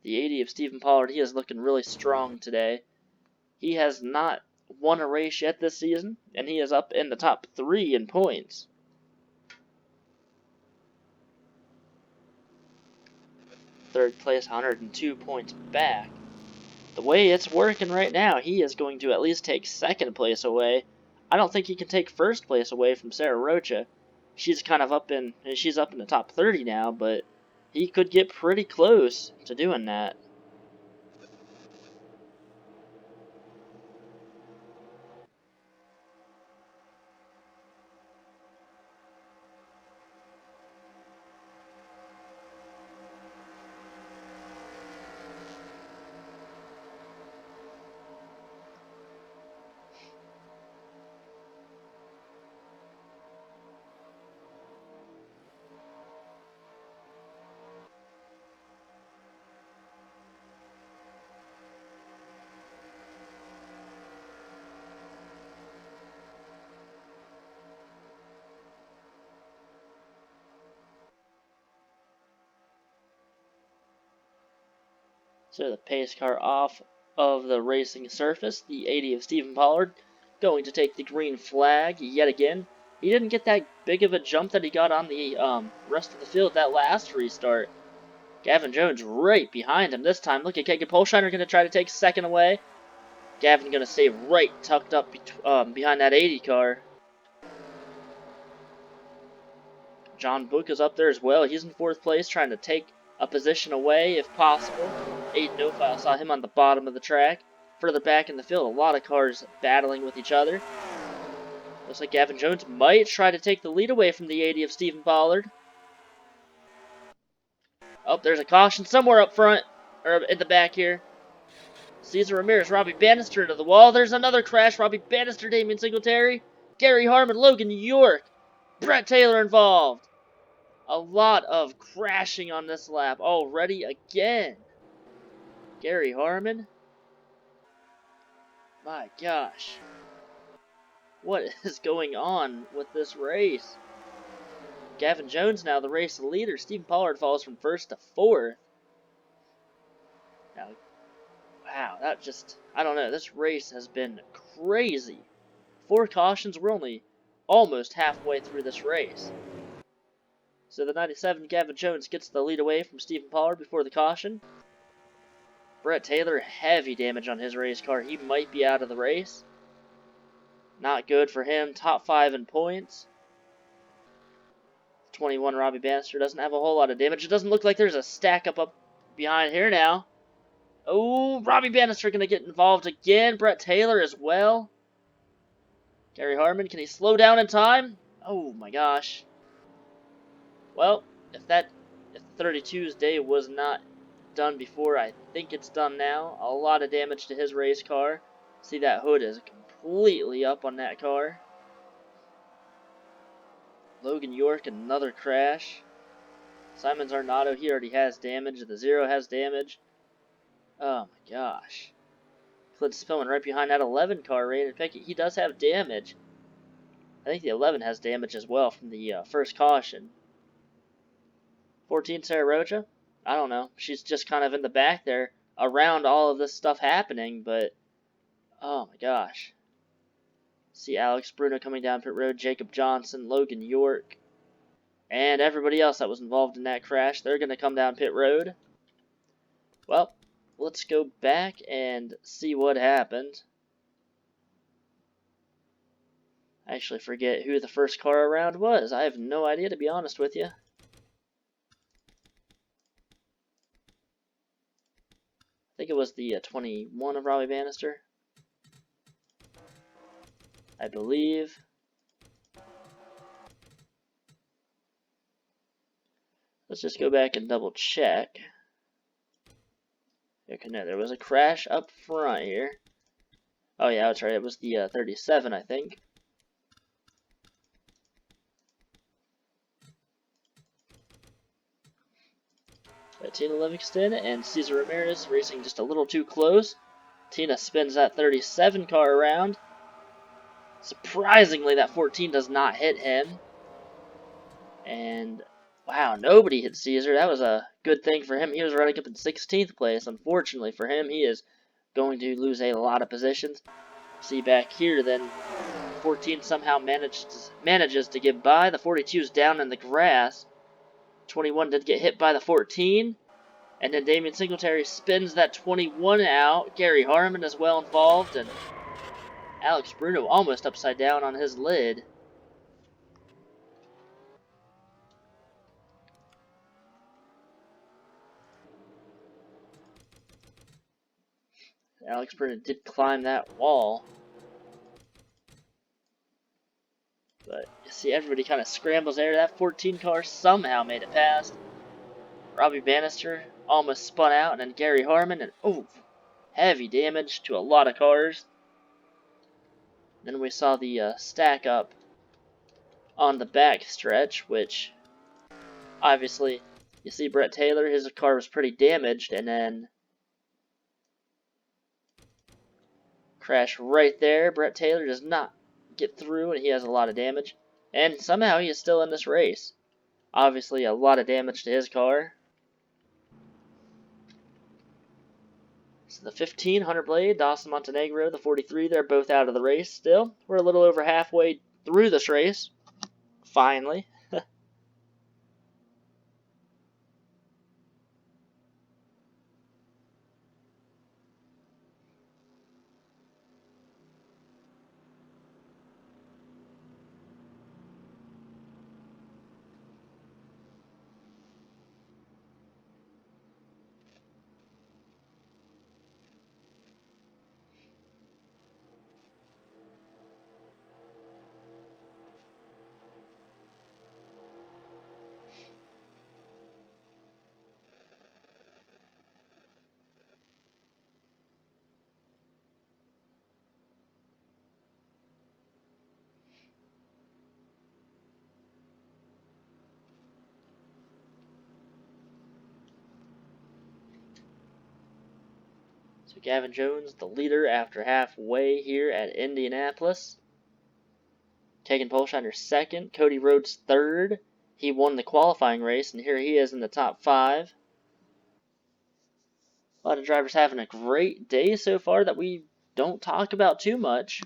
Speaker 1: The 80 of Stephen Pollard, he is looking really strong today. He has not won a race yet this season, and he is up in the top 3 in points. Third place, 102 points back. The way it's working right now, he is going to at least take second place away. I don't think he can take first place away from Sarah Rocha. She's up in the top 30 now, but he could get pretty close to doing that. So the pace car off of the racing surface. The 80 of Stephen Pollard going to take the green flag yet again. He didn't get that big of a jump that he got on the rest of the field that last restart. Gavin Jones right behind him this time. Look at Kegan Polshiner going to try to take second away. Gavin going to stay right tucked up behind that 80 car. John Book is up there as well. He's in fourth place trying to take a position away if possible. Aiden O'File saw him on the bottom of the track. Further back in the field, a lot of cars battling with each other. Looks like Gavin Jones might try to take the lead away from the 80 of Stephen Pollard. Oh, there's a caution somewhere up front, or in the back here. Cesar Ramirez, Robbie Bannister into the wall. There's another crash. Robbie Bannister, Damian Singletary, Gary Harmon, Logan York, Brett Taylor involved. A lot of crashing on this lap already again. Gary Harmon. My gosh. What is going on with this race? Gavin Jones now the race leader. Stephen Pollard falls from first to fourth. Now, wow, I don't know. This race has been crazy. 4 cautions. We're only almost halfway through this race. So the 97, Gavin Jones, gets the lead away from Stephen Pollard before the caution. Brett Taylor, heavy damage on his race car. He might be out of the race. Not good for him. Top 5 in points. 21, Robbie Bannister doesn't have a whole lot of damage. It doesn't look like there's a stack up behind here now. Oh, Robbie Bannister going to get involved again. Brett Taylor as well. Gary Harmon, can he slow down in time? Oh my gosh. Well, if 32's day was not done before. I think it's done now. A lot of damage to his race car. See, that hood is completely up on that car. Logan York, another crash. Simons Arnaudo, he already has damage. The Zero has damage. Oh my gosh. Clint Spillman right behind that 11 car, Raymond Pickett. He does have damage. I think the 11 has damage as well from the first caution. 14 Sarah Rocha? I don't know. She's just kind of in the back there around all of this stuff happening, but oh my gosh. See Alex Bruno coming down pit road, Jacob Johnson, Logan York, and everybody else that was involved in that crash. They're going to come down pit road. Well, let's go back and see what happened. I actually forget who the first car around was. I have no idea, to be honest with you. I think it was the 21 of Robbie Bannister, I believe. Let's just go back and double check. Okay, no, there was a crash up front here. Oh yeah, that's right, it was the 37, I think. Tina Livingston and Cesar Ramirez racing just a little too close. Tina spins that 37 car around. Surprisingly, that 14 does not hit him. And wow, nobody hit Caesar. That was a good thing for him. He was running up in 16th place. Unfortunately for him, he is going to lose a lot of positions. See back here, then 14 somehow manages to get by. The 42 is down in the grass. 21 did get hit by the 14. And then Damian Singletary spins that 21 out. Gary Harmon is well involved. And Alex Bruno almost upside down on his lid. Alex Bruno did climb that wall. But you see everybody kind of scrambles there. That 14 car somehow made it past. Robbie Bannister almost spun out. And then Gary Harmon. And oh, heavy damage to a lot of cars. Then we saw the stack up on the back stretch, which obviously you see Brett Taylor, his car was pretty damaged, and then crash right there. Brett Taylor does not get through, and he has a lot of damage, and somehow he is still in this race. Obviously a lot of damage to his car. So the 15 Hunter Blade, Dawson Montenegro, the 43, they're both out of the race still. We're a little over halfway through this race, finally. So Gavin Jones, the leader after halfway here at Indianapolis. Kagan Polshiner second. Cody Rhodes third. He won the qualifying race, and here he is in the top 5. A lot of drivers having a great day so far that we don't talk about too much.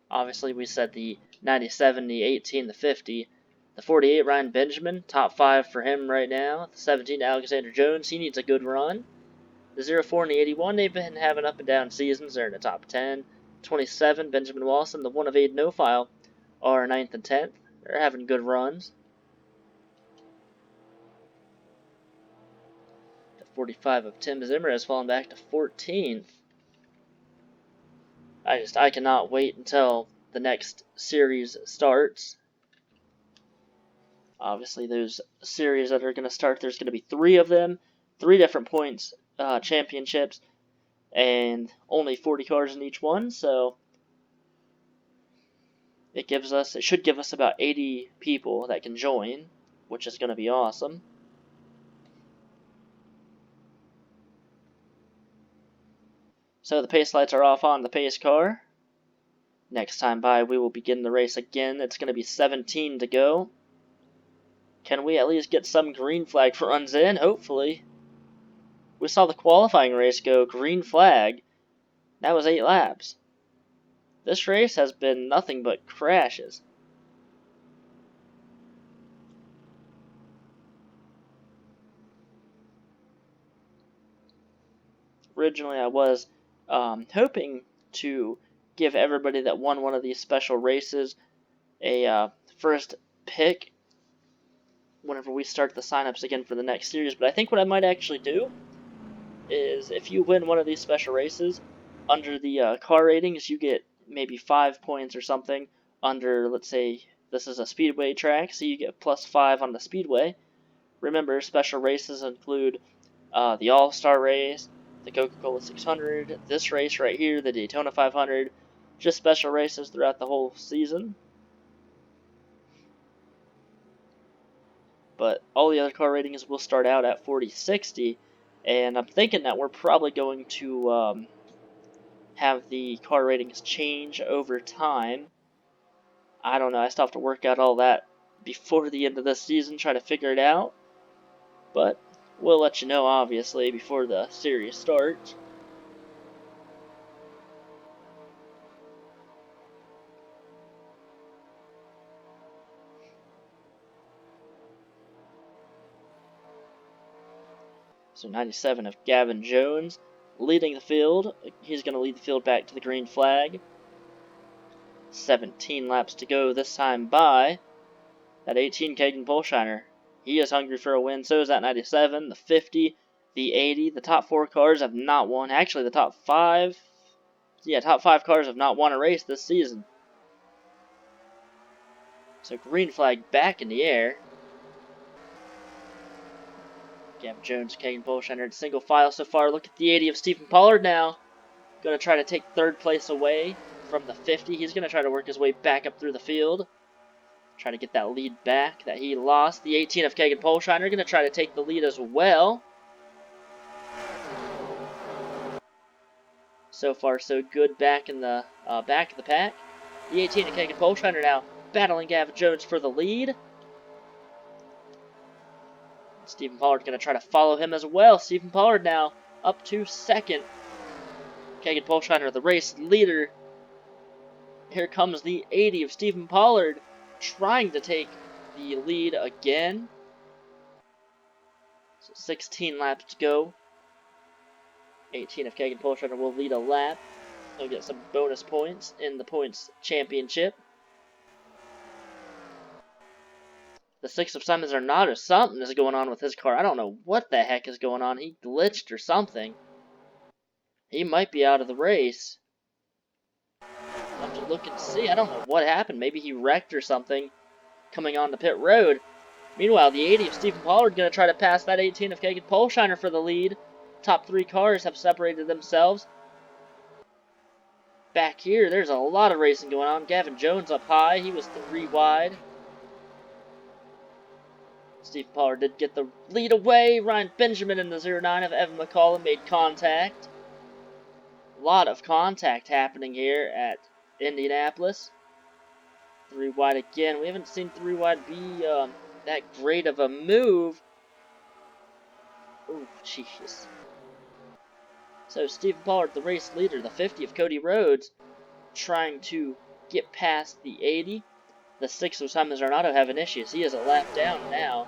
Speaker 1: Obviously, we said the 97, the 18, the 50. The 48, Ryan Benjamin, top 5 for him right now. The 17, Alexander Jones, he needs a good run. The 04 and the 81, they've been having up and down seasons. They're in the top 10. 27, Benjamin Walson, the 1 of 8 no file, are 9th and 10th. They're having good runs. The 45 of Tim Zimmer has fallen back to 14th. I cannot wait until the next series starts. Obviously, those series that are going to start, there's going to be 3 of them, 3 different points championships, and only 40 cars in each one. So it should give us about 80 people that can join, which is going to be awesome. So the pace lights are off on the pace car. Next time by, we will begin the race again. It's going to be 17 to go. Can we at least get some green flag for runs in? Hopefully. We saw the qualifying race go green flag. That was 8 laps. This race has been nothing but crashes. Originally, I was hoping to give everybody that won one of these special races a first pick whenever we start the signups again for the next series. But I think what I might actually do is, if you win one of these special races, under the car ratings, you get maybe 5 points or something. Under, let's say, this is a speedway track, so you get +5 on the speedway. Remember, special races include the Allstar race, the Coca-Cola 600, this race right here, the Daytona 500, just special races throughout the whole season. But all the other car ratings will start out at 40-60, and I'm thinking that we're probably going to have the car ratings change over time. I don't know, I still have to work out all that before the end of the season, try to figure it out. But we'll let you know, obviously, before the series starts. So 97 of Gavin Jones leading the field. He's going to lead the field back to the green flag. 17 laps to go this time by. That 18, Kagan Polshiner. He is hungry for a win. So is that 97, the 50, the 80. The top 4 cars have not won. Actually, the top 5. Yeah, top 5 cars have not won a race this season. So green flag back in the air. Gavin Jones, Kagan Polshiner in single file so far. Look at the 80 of Stephen Pollard now. Going to try to take 3rd place away from the 50. He's going to try to work his way back up through the field. Try to get that lead back that he lost. The 18 of Kagan Polshiner going to try to take the lead as well. So far, so good back in the back of the pack. The 18 of Kagan Polshiner now battling Gavin Jones for the lead. Stephen Pollard going to try to follow him as well. Stephen Pollard now up to 2nd. Kagan Polshiner, the race leader. Here comes the 80 of Stephen Pollard trying to take the lead again. So 16 laps to go. 18 of Kagan Polshiner will lead a lap. He'll get some bonus points in the points championship. The 6 of Simon Zarnado, something is going on with his car. I don't know what the heck is going on. He glitched or something. He might be out of the race. I'll have to look and see. I don't know what happened. Maybe he wrecked or something coming on the pit road. Meanwhile, the 80 of Stephen Pollard going to try to pass that 18 of Kagan Polshiner for the lead. Top 3 cars have separated themselves. Back here, there's a lot of racing going on. Gavin Jones up high. He was 3 wide. Stephen Pollard did get the lead away. Ryan Benjamin in the 09 of Evan McCollum made contact. A lot of contact happening here at Indianapolis. 3 wide again. We haven't seen 3 wide be that great of a move. Oh, jeez. So Stephen Pollard, the race leader, the 50 of Cody Rhodes, trying to get past the 80. The 6 of Simon Zarnado having issues. He is a lap down now.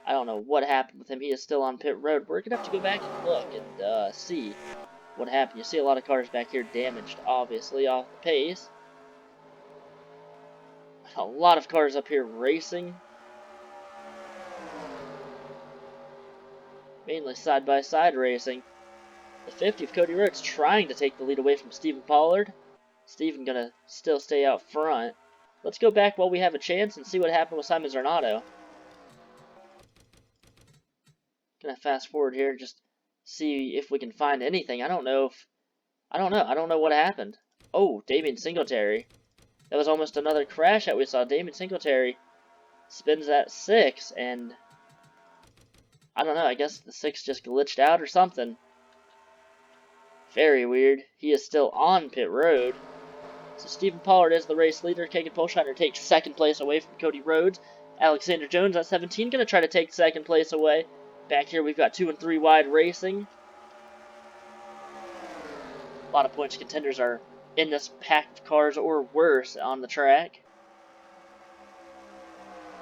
Speaker 1: I don't know what happened with him. He is still on pit road. We're going to have to go back and look and see what happened. You see a lot of cars back here damaged, obviously, off the pace. A lot of cars up here racing. Mainly side-by-side racing. The 50 of Cody Rhodes trying to take the lead away from Stephen Pollard. Stephen going to still stay out front. Let's go back while we have a chance and see what happened with Simon Zarnato. Gonna fast forward here and just see if we can find anything. I don't know what happened. Oh, Damien Singletary. That was almost another crash that we saw. Damien Singletary spins at 6, and I don't know, I guess the 6 just glitched out or something. Very weird. He is still on pit road. So Stephen Pollard is the race leader. Kagan Polshiner takes second place away from Cody Rhodes. Alexander Jones at 17 going to try to take second place away. Back here we've got 2 and 3 wide racing. A lot of points contenders are in this pack of cars or worse on the track.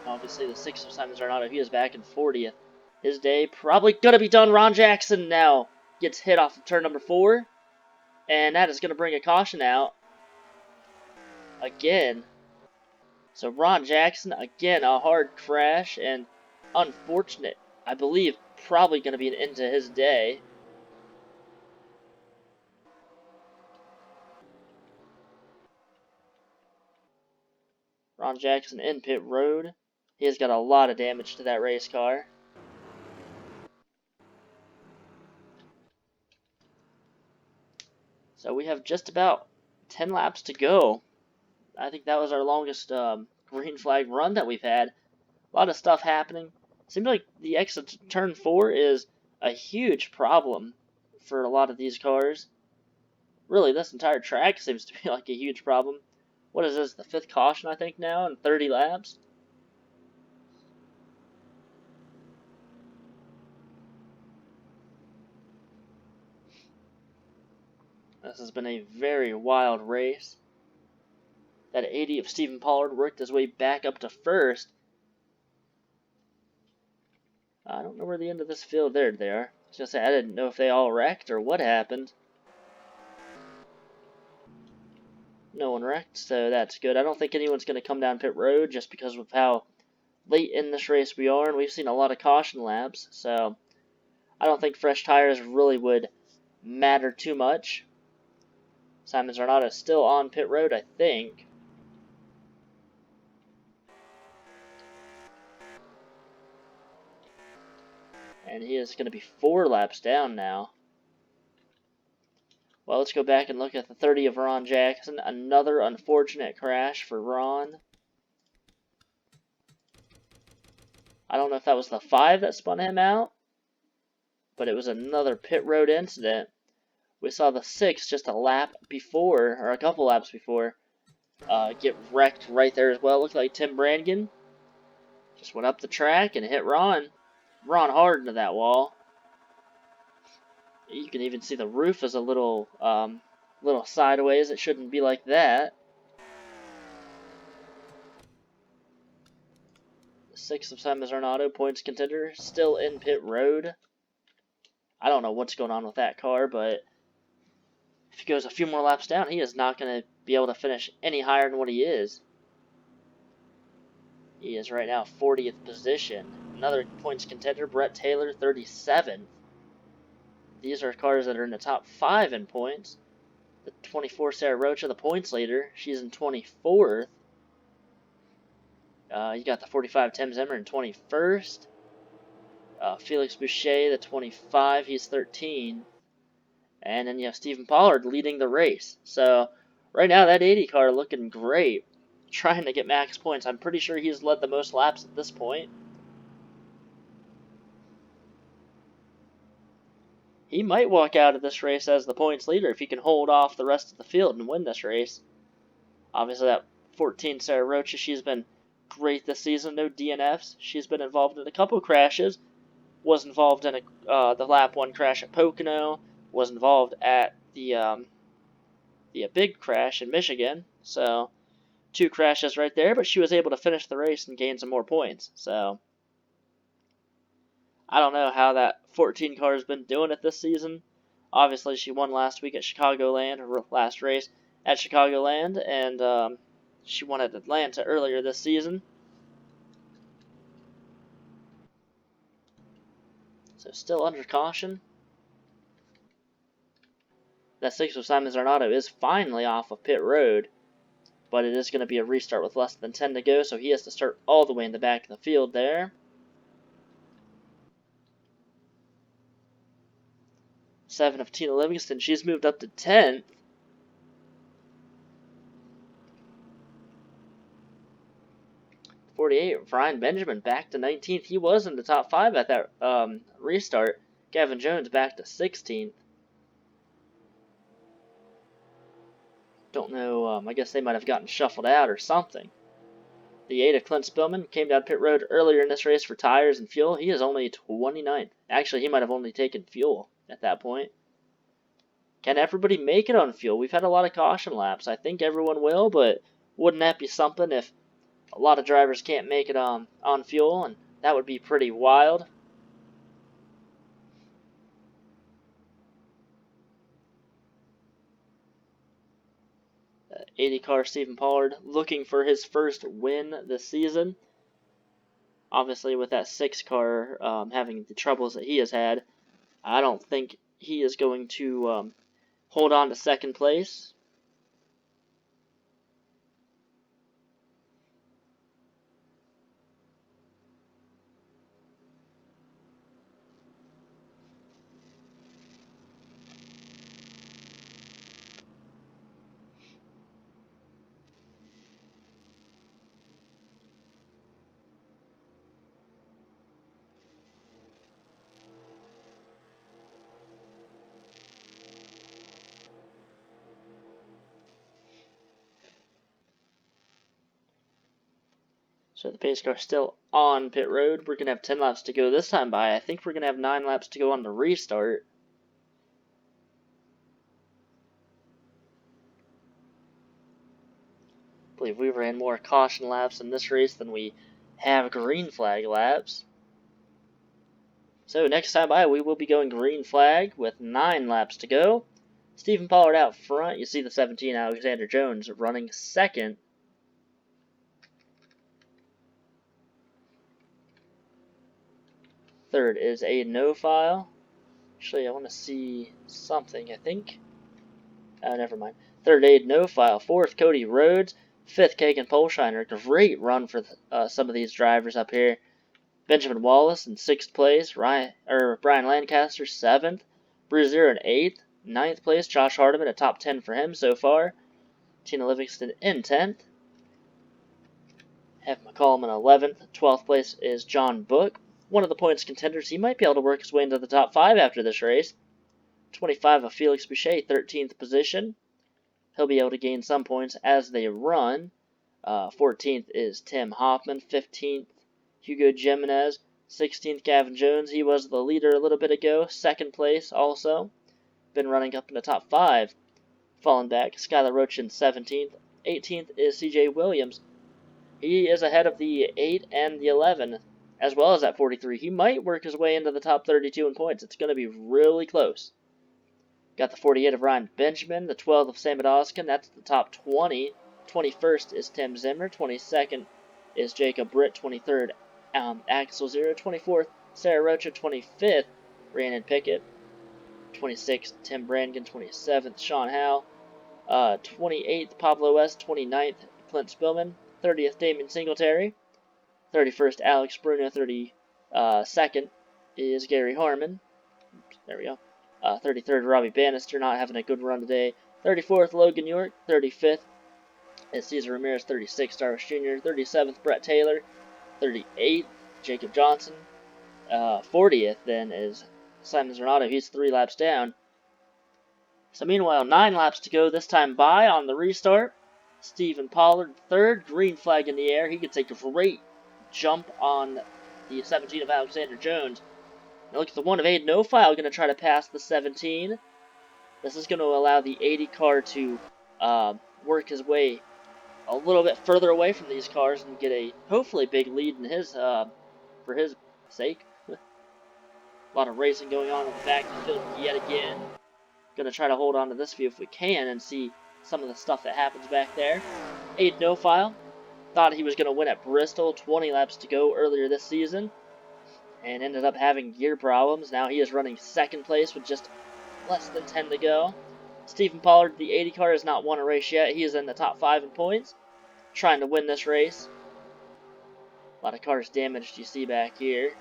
Speaker 1: Obviously the 6 of Simon Zarnato, he is back in 40th. His day probably going to be done. Ron Jackson now gets hit off of turn number 4. And that is going to bring a caution out. Again. So Ron Jackson, again, a hard crash and unfortunate. I believe probably going to be an end to his day. Ron Jackson in pit road. He has got a lot of damage to that race car. So we have just about 10 laps to go. I think that was our longest green flag run that we've had. A lot of stuff happening. Seems like the exit to turn 4 is a huge problem for a lot of these cars. Really, this entire track seems to be like a huge problem. What is this, the 5th caution I think now in 30 laps? This has been a very wild race. That 80 of Stephen Pollard worked his way back up to 1st. I don't know where the end of this field, there they are. I was gonna say, I didn't know if they all wrecked or what happened. No one wrecked, so that's good. I don't think anyone's going to come down pit road just because of how late in this race we are, and we've seen a lot of caution laps, so I don't think fresh tires really would matter too much. Simon Zarnato is still on pit road, I think. And he is going to be 4 laps down now. Well, let's go back and look at the 30 of Ron Jackson. Another unfortunate crash for Ron. I don't know if that was the 5 that spun him out, but it was another pit road incident. We saw the 6 just a lap before, or a couple laps before, get wrecked right there as well. It looked like Tim Brannigan just went up the track and hit Ron. Ron hard into that wall. You can even see the roof is a little sideways. It shouldn't be like that. The 6 of Simon Zarnato, points contender, still in pit road. I don't know what's going on with that car, but if he goes a few more laps down, he is not going to be able to finish any higher than what he is. He is right now 40th position. Another points contender, Brett Taylor, 37th. These are cars that are in the top 5 in points. The 24 Sarah Rocha, the points leader, she's in 24th. You got the 45 Tim Zimmer in 21st. Felix Boucher, the 25, he's 13. And then you have Stephen Pollard leading the race. So right now that 80 car looking great. Trying to get max points. I'm pretty sure he's led the most laps at this point. He might walk out of this race as the points leader if he can hold off the rest of the field and win this race. Obviously that 14 Sarah Rocha, she's been great this season. No DNFs. She's been involved in a couple crashes. Was involved in the lap 1 crash at Pocono. Was involved at the big crash in Michigan. So 2 crashes right there, but she was able to finish the race and gain some more points. So I don't know how that 14 car has been doing it this season. Obviously, she won last week at Chicagoland, her last race at Chicagoland, and she won at Atlanta earlier this season. So still under caution. That 6 of Simon Zarnato is finally off of pit road. but it is going to be a restart with less than 10 to go, so he has to start all the way in the back of the field there. 7 of Tina Livingston. She's moved up to 10th. Brian Benjamin back to 19th. He was in the top 5 at that restart. Gavin Jones back to 16th. Don't know, I guess they might have gotten shuffled out or something. The 8 of Clint Spillman came down pit road earlier in this race for tires and fuel. He is only 29th. Actually, he might have only taken fuel at that point. Can everybody make it on fuel? We've had a lot of caution laps. I think everyone will, but wouldn't that be something if a lot of drivers can't make it on fuel, and that would be pretty wild. The 80 car Stephen Pollard looking for his first win this season. Obviously, with that 6 car having the troubles that he has had, I don't think he is going to hold on to second place. So the pace car still on pit road. We're going to have 10 laps to go this time by. I think we're going to have 9 laps to go on the restart. I believe we ran more caution laps in this race than we have green flag laps. So next time by, we will be going green flag with 9 laps to go. Stephen Pollard out front. You see the 17, Alexander Jones, running second. Third is a no file. Actually, I want to see something, I think. Never mind. Third, Aid no file. Fourth, Cody Rhodes. Fifth, Kagan Polshiner. Great run for some of these drivers up here. Benjamin Wallace in 6th place. Brian Lancaster, 7th. Bruiser in 8th. 9th place, Josh Hardiman, a top 10 for him so far. Tina Livingston in 10th. Evan McCollum in 11th. 12th place is John Book. One of the points contenders. He might be able to work his way into the top 5 after this race. 25 of Felix Boucher, 13th position. He'll be able to gain some points as they run. 14th is Tim Hoffman. 15th, Hugo Jimenez. 16th, Gavin Jones. He was the leader a little bit ago. 2nd place also. Been running up in the top 5. Falling back, Skylar Roach in 17th. 18th is CJ Williams. He is ahead of the 8 and the 11, as well as that 43. He might work his way into the top 32 in points. It's going to be really close. Got the 48 of Ryan Benjamin, the 12 of Sam Oskin. That's the top 20. 21st is Tim Zimmer. 22nd is Jacob Britt. 23rd, Axel Zero. 24th, Sarah Rocha. 25th, Brandon Pickett. 26th, Tim Brannigan. 27th, Sean Howe. 28th, Pablo West. 29th, Clint Spillman. 30th, Damon Singletary. 31st, Alex Bruno. 32nd is Gary Harmon. There we go. 33rd, Robbie Bannister, not having a good run today. 34th, Logan York. 35th is Cesar Ramirez. 36th, Darvish Jr. 37th, Brett Taylor. 38th, Jacob Johnson. 40th, then, is Simon Zornato. He's 3 laps down. So meanwhile, 9 laps to go this time by on the restart. Stephen Pollard, 3rd, green flag in the air. He gets a great jump on the 17 of Alexander Jones. Now look at the 1 of Aid no file, going to try to pass the 17. This is going to allow the 80 car to work his way a little bit further away from these cars and get a hopefully big lead in his for his sake. A lot of racing going on in the back of the field yet again. Going to try to hold on to this view if we can and see some of the stuff that happens back there. Aid no file. Thought he was going to win at Bristol. 20 laps to go earlier this season. And ended up having gear problems. Now he is running 2nd place with just less than 10 to go. Stephen Pollard, the 80 car, has not won a race yet. He is in the top 5 in points. trying to win this race. A lot of cars damaged, you see back here.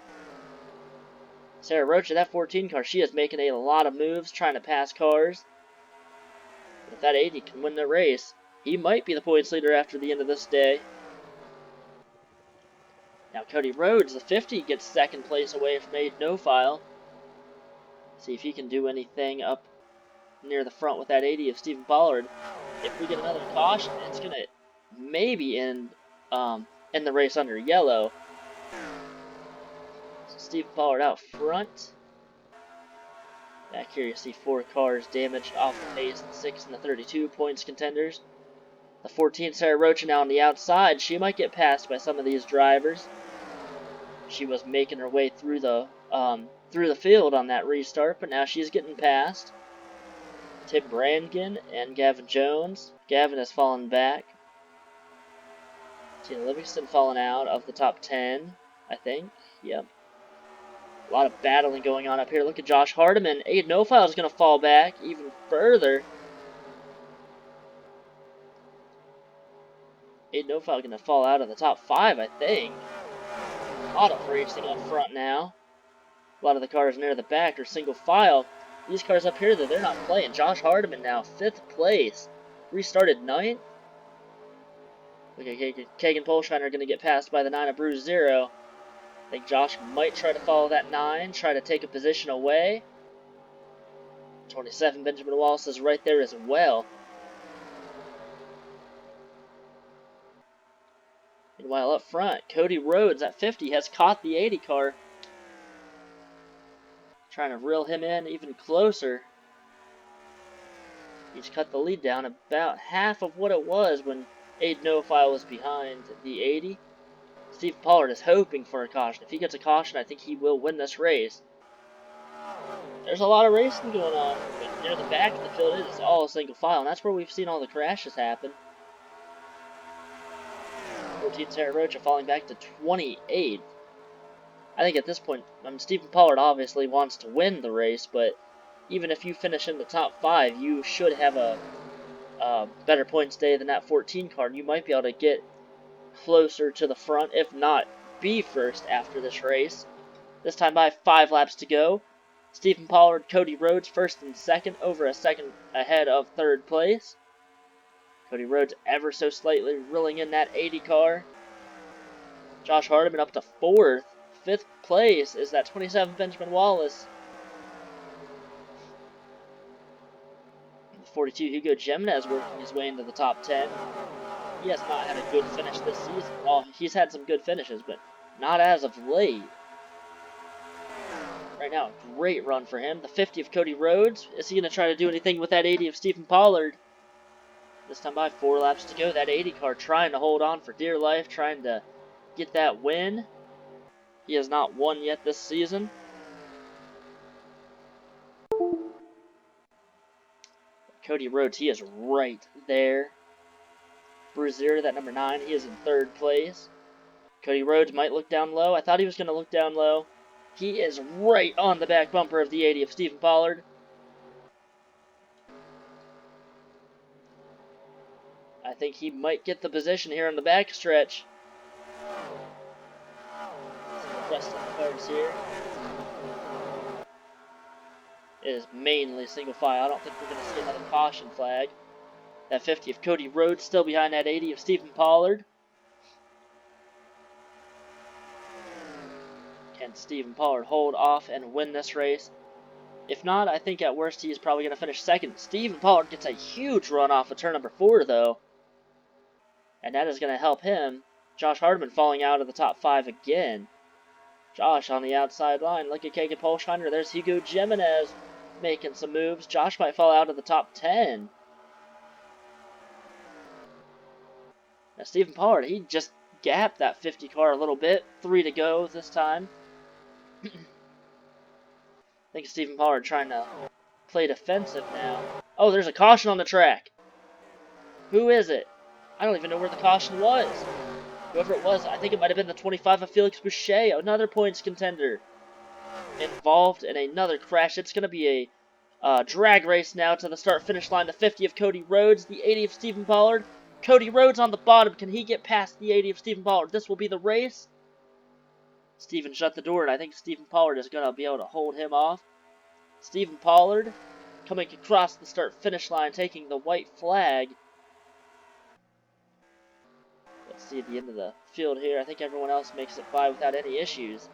Speaker 1: Sarah Roach, that 14 car, she is making a lot of moves, trying to pass cars. But if that 80 can win the race, he might be the points leader after the end of this day. Now Cody Rhodes, the 50, gets second place away from Aid No File. See if he can do anything up near the front with that 80 of Stephen Pollard. If we get another caution, it's going to maybe end the race under yellow. So Stephen Pollard out front. Back here you see 4 cars damaged off the pace, the 6 and the 32 points contenders. The 14 Sarah Rocha now on the outside. She might get passed by some of these drivers. She was making her way through the field on that restart, but now she's getting passed. Tim Brannigan and Gavin Jones. Gavin has fallen back. Tina Livingston fallen out of the top 10, I think. Yep. A lot of battling going on up here. Look at Josh Hardiman. Aid No File is going to fall back even further. Aid No File going to fall out of the top 5, I think. Auto racing up front now. A lot of the cars near the back are single file. These cars up here, they're not playing. Josh Hardiman now, 5th place. Restarted 9th. Look at Kagan Polshiner going to get passed by the 9 of Bruce Zero. I think Josh might try to follow that 9, try to take a position away. 27, Benjamin Wallace is right there as well. Meanwhile, up front, Cody Rhodes at 50 has caught the 80 car. Trying to reel him in even closer. He's cut the lead down about half of what it was when Aid No File was behind the 80. Steve Pollard is hoping for a caution. If he gets a caution, I think he will win this race. There's a lot of racing going on, but near the back of the field, it is all single file, and that's where we've seen all the crashes happen. 14 Sarah Rocha falling back to 28th. I think at this point, Stephen Pollard obviously wants to win the race, but even if you finish in the top 5, you should have a better points day than that 14 car, and you might be able to get closer to the front, if not be first after this race. This time by 5 laps to go. Stephen Pollard, Cody Rhodes first and second, over a second ahead of 3rd place. Cody Rhodes ever so slightly reeling in that 80 car. Josh Hardiman up to 4th. 5th place is that 27 Benjamin Wallace. The 42 Hugo Jimenez working his way into the top 10. He has not had a good finish this season. Well, he's had some good finishes, but not as of late. Right now, a great run for him. The 50 of Cody Rhodes. Is he going to try to do anything with that 80 of Stephen Pollard? This time by 4 laps to go. That 80 car trying to hold on for dear life, trying to get that win. He has not won yet this season. Cody Rhodes, he is right there. Bruiser, that number 9, he is in 3rd place. Cody Rhodes might look down low. I thought he was going to look down low. He is right on the back bumper of the 80 of Stephen Pollard. I think he might get the position here on the back stretch. The rest of the cars here. It is mainly single file. I don't think we're going to see another caution flag. That 50 of Cody Rhodes still behind that 80 of Stephen Pollard. Can Stephen Pollard hold off and win this race? If not, I think at worst he is probably going to finish 2nd. Stephen Pollard gets a huge run off of turn number 4, though. And that is going to help him. Josh Hardiman falling out of the top 5 again. Josh on the outside line. Look at Kagan Polshiner. There's Hugo Jimenez making some moves. Josh might fall out of the top 10. Now Stephen Pollard, he just gapped that 50 car a little bit. 3 to go this time. I think Stephen Pollard trying to play defensive now. Oh, there's a caution on the track. Who is it? I don't even know where the caution was. Whoever it was, I think it might have been the 25 of Felix Boucher, another points contender, involved in another crash. It's going to be a drag race now to the start-finish line. The 50 of Cody Rhodes, the 80 of Stephen Pollard. Cody Rhodes on the bottom. Can he get past the 80 of Stephen Pollard? This will be the race. Stephen shut the door, and I think Stephen Pollard is going to be able to hold him off. Stephen Pollard coming across the start-finish line, taking the white flag. Let's see the end of the field here. I think everyone else makes it by without any issues.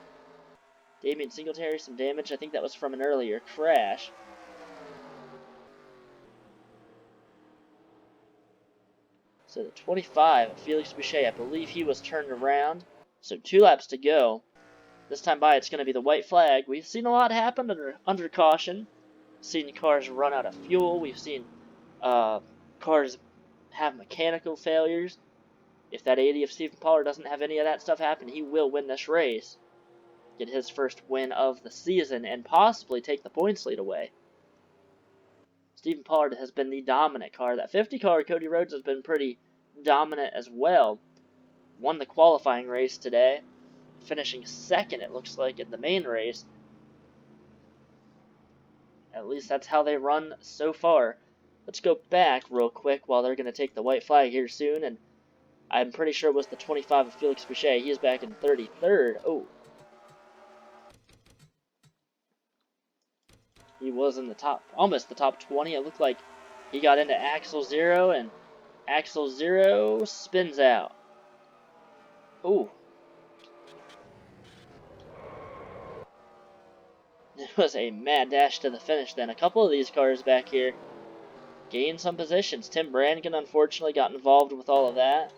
Speaker 1: Damian Singletary, some damage. I think that was from an earlier crash. So the 25, Felix Boucher, I believe he was turned around. So 2 laps to go. This time by, it's going to be the white flag. We've seen a lot happen under caution. Seen cars run out of fuel. We've seen cars have mechanical failures. If that 80 of Stephen Pollard doesn't have any of that stuff happen, he will win this race. Get his first win of the season and possibly take the points lead away. Stephen Pollard has been the dominant car. That 50 car, Cody Rhodes, has been pretty dominant as well. Won the qualifying race today, finishing second, it looks like, in the main race. At least that's how they run so far. Let's go back real quick while they're going to take the white flag here soon. And I'm pretty sure it was the 25 of Felix Boucher. He is back in 33rd. Oh. He was in the top, almost the top 20. It looked like he got into Axel Zero, and Axel Zero spins out. Ooh. It was a mad dash to the finish then. A couple of these cars back here gained some positions. Tim Brannigan, unfortunately, got involved with all of that.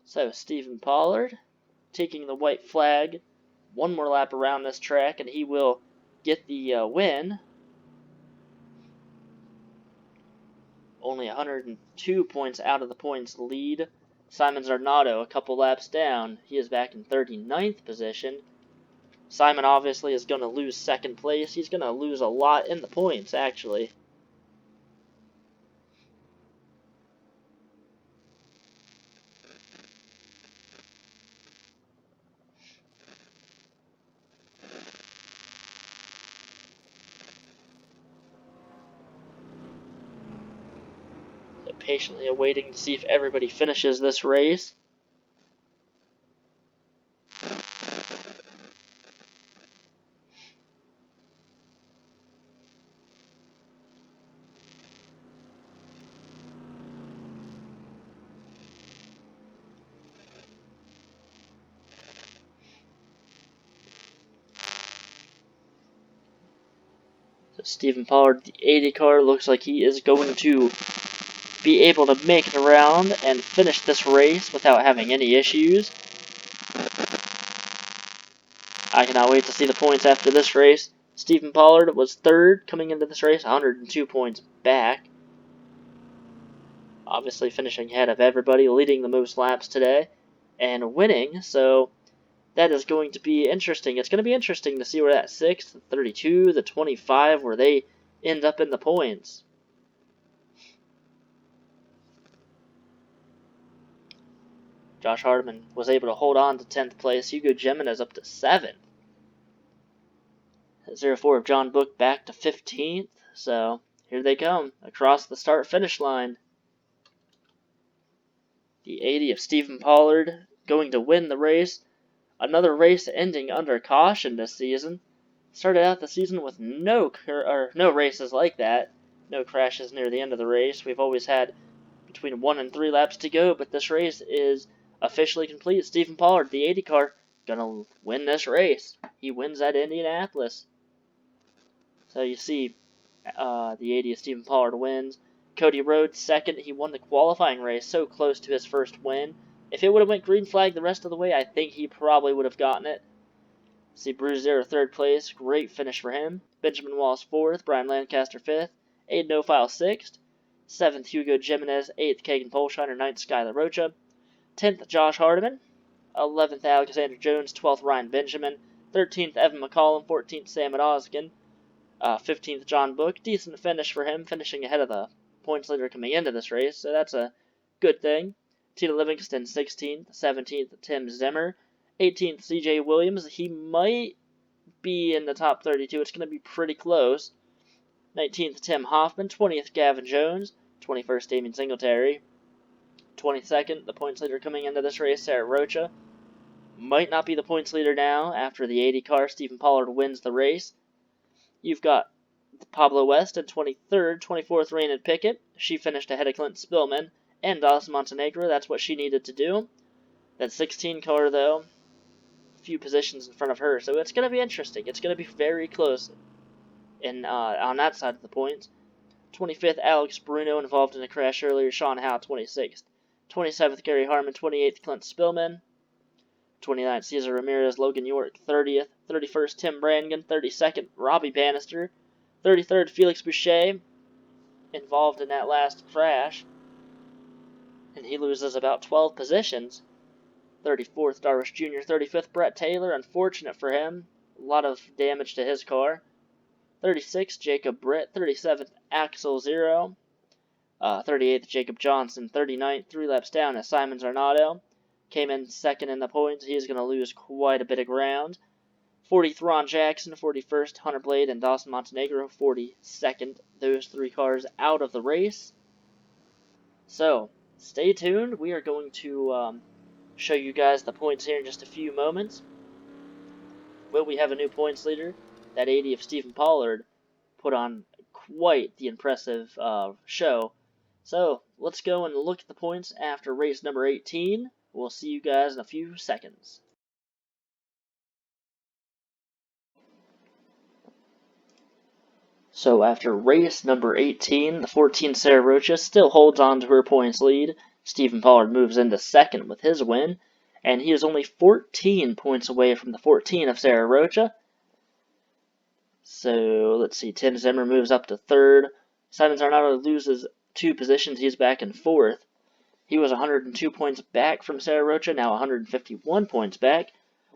Speaker 1: So, Stephen Pollard taking the white flag. One more lap around this track, and he will get the win. Only 102 points out of the points lead. Simon Zarnato, a couple laps down. He is back in 39th position. Simon obviously is going to lose second place. He's going to lose a lot in the points, actually. Patiently awaiting to see if everybody finishes this race. So Stephen Pollard, the 80 car, looks like he is going to be able to make it around and finish this race without having any issues. I cannot wait to see the points after this race. Stephen Pollard was third coming into this race, 102 points back. Obviously finishing ahead of everybody, leading the most laps today, and winning, so that is going to be interesting. It's going to be interesting to see where that 6th, the 32, the 25, where they end up in the points. Josh Hardiman was able to hold on to 10th place. Hugo Jimenez up to 7th. 04 of John Book back to 15th. So here they come across the start-finish line. The 80 of Stephen Pollard going to win the race. Another race ending under caution this season. Started out the season with no races like that. No crashes near the end of the race. We've always had between 1 and 3 laps to go, but this race is officially complete. Stephen Pollard, the 80 car, gonna win this race. He wins at Indianapolis. So you see, the 80 of Stephen Pollard wins. Cody Rhodes second. He won the qualifying race, so close to his first win. If it would have went green flag the rest of the way, I think he probably would have gotten it. See Bruce Zero third place, great finish for him. Benjamin Wallace fourth, Brian Lancaster fifth, Aiden O'File sixth, 7th Hugo Jimenez, 8th Kagan Polshiner, 9th Skylar Rocha, 10th Josh Hardiman, 11th Alexander Jones, 12th Ryan Benjamin, 13th Evan McCollum, 14th Sam Oskin, 15th John Book. Decent finish for him, finishing ahead of the points leader coming into this race, so that's a good thing. Tina Livingston 16th, 17th Tim Zimmer, 18th, CJ Williams. He might be in the top 32. It's going to be pretty close. 19th, Tim Hoffman. 20th, Gavin Jones. 21st, Damien Singletary. 22nd, the points leader coming into this race, Sarah Rocha. Might not be the points leader now after the 80 car. Stephen Pollard wins the race. You've got Pablo West at 23rd, 24th, Raymond Pickett. She finished ahead of Clint Spillman and Dawson Montenegro. That's what she needed to do. That 16 car, though, a few positions in front of her. So it's going to be interesting. It's going to be very close on that side of the points. 25th, Alex Bruno, involved in a crash earlier. Sean Howe, 26th. 27th, Gary Harmon. 28th, Clint Spillman. 29th, Cesar Ramirez. Logan York, 30th. 31st, Tim Brannigan. 32nd, Robbie Bannister. 33rd, Felix Boucher, involved in that last crash, and he loses about 12 positions. 34th, Darvish Jr. 35th, Brett Taylor. Unfortunate for him. A lot of damage to his car. 36th, Jacob Britt. 37th, Axel Zero. 38th, Jacob Johnson. 39th, 3 laps down as Simon Zarnado. Came in second in the points. He's going to lose quite a bit of ground. 40th, Ron Jackson. 41st, Hunter Blade and Dawson Montenegro. 42nd, those 3 cars out of the race. So, stay tuned. We are going to show you guys the points here in just a few moments. Will we have a new points leader? That 80 of Stephen Pollard put on quite the impressive show. So, let's go and look at the points after race number 18. We'll see you guys in a few seconds. So after race number 18, the 14 Sarah Rocha still holds on to her points lead. Stephen Pollard moves into second with his win, and he is only 14 points away from the 14 of Sarah Rocha. So let's see, Tim Zimmer moves up to third. Simon Zarnado loses 2 positions. He's back in fourth. He was 102 points back from Sarah Rocha, now 151 points back.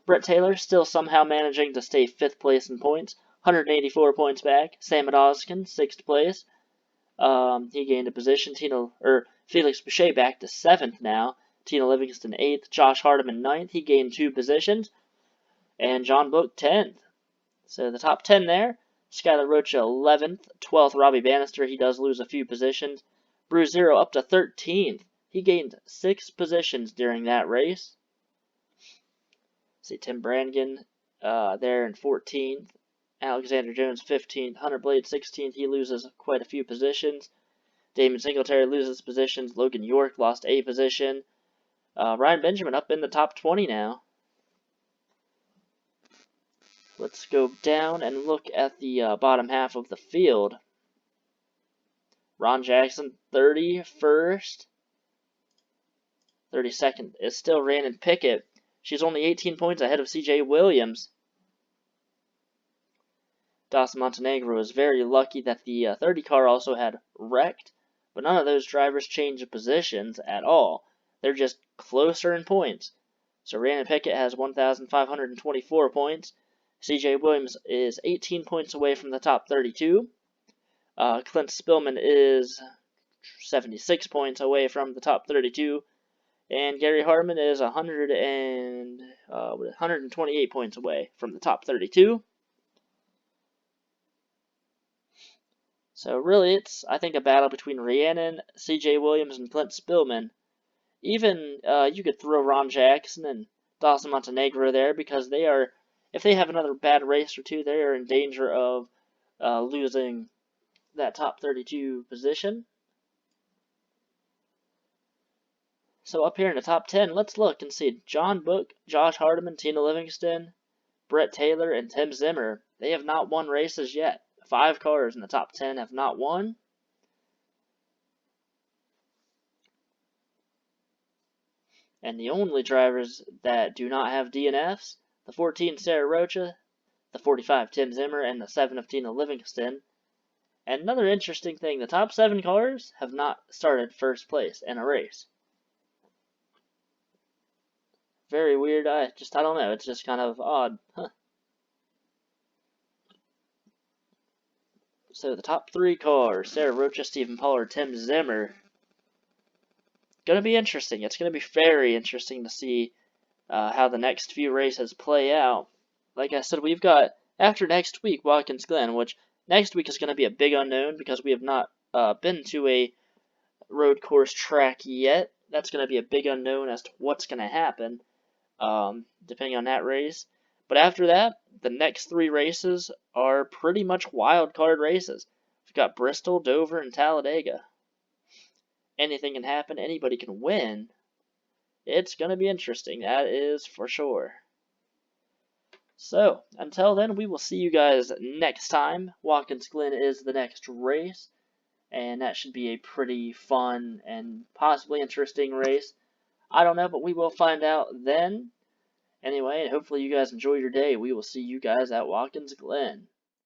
Speaker 1: Brett Taylor still somehow managing to stay 5th place in points, 184 points back. Sam Adoskin, 6th place. He gained a position. Felix Boucher back to 7th now. Tina Livingston 8th. Josh Hardiman 9th. He gained 2 positions. And John Book 10th. So the top 10 there. Skylar Rocha 11th. 12th, Robbie Bannister. He does lose a few positions. Bruce Zero up to 13th. He gained 6 positions during that race. See, Tim Brannigan there in 14th. Alexander Jones 15th. Hunter Blade 16th. He loses quite a few positions. Damon Singletary loses positions. Logan York lost a position. Ryan Benjamin up in the top 20 now. Let's go down and look at the bottom half of the field. Ron Jackson 31st. 32nd is still Rhiannon Pickett. She's only 18 points ahead of CJ Williams. Dawson Montenegro was very lucky that the 30 car also had wrecked, but none of those drivers changed positions at all. They're just closer in points. So Rhiannon Pickett has 1,524 points. CJ Williams is 18 points away from the top 32. Clint Spillman is 76 points away from the top 32. And Gary Harmon is 128 points away from the top 32. So really, it's, I think, a battle between Rhiannon, C.J. Williams, and Clint Spillman. Even you could throw Ron Jackson and Dawson Montenegro there because they are, if they have another bad race or two, they are in danger of losing that top 32 position. So up here in the top 10, let's look and see John Book, Josh Hardiman, Tina Livingston, Brett Taylor, and Tim Zimmer. They have not won races yet. 5 cars in the top 10 have not won. And the only drivers that do not have DNFs, the 14 Sarah Rocha, the 45 Tim Zimmer, and the 7 of Tina Livingston. And another interesting thing, the top 7 cars have not started first place in a race. Very weird. I don't know. It's just kind of odd. Huh. So the top 3 cars, Sarah Rocha, Stephen Pollard, Tim Zimmer. Gonna be interesting. It's gonna be very interesting to see how the next few races play out. Like I said, we've got, after next week, Watkins Glen, which next week is going to be a big unknown because we have not been to a road course track yet. That's going to be a big unknown as to what's going to happen, depending on that race. But after that, the next 3 races are pretty much wild card races. We've got Bristol, Dover, and Talladega. Anything can happen. Anybody can win. It's going to be interesting. That is for sure. So, until then, we will see you guys next time. Watkins Glen is the next race, and that should be a pretty fun and possibly interesting race. I don't know, but we will find out then. Anyway, and hopefully you guys enjoy your day. We will see you guys at Watkins Glen.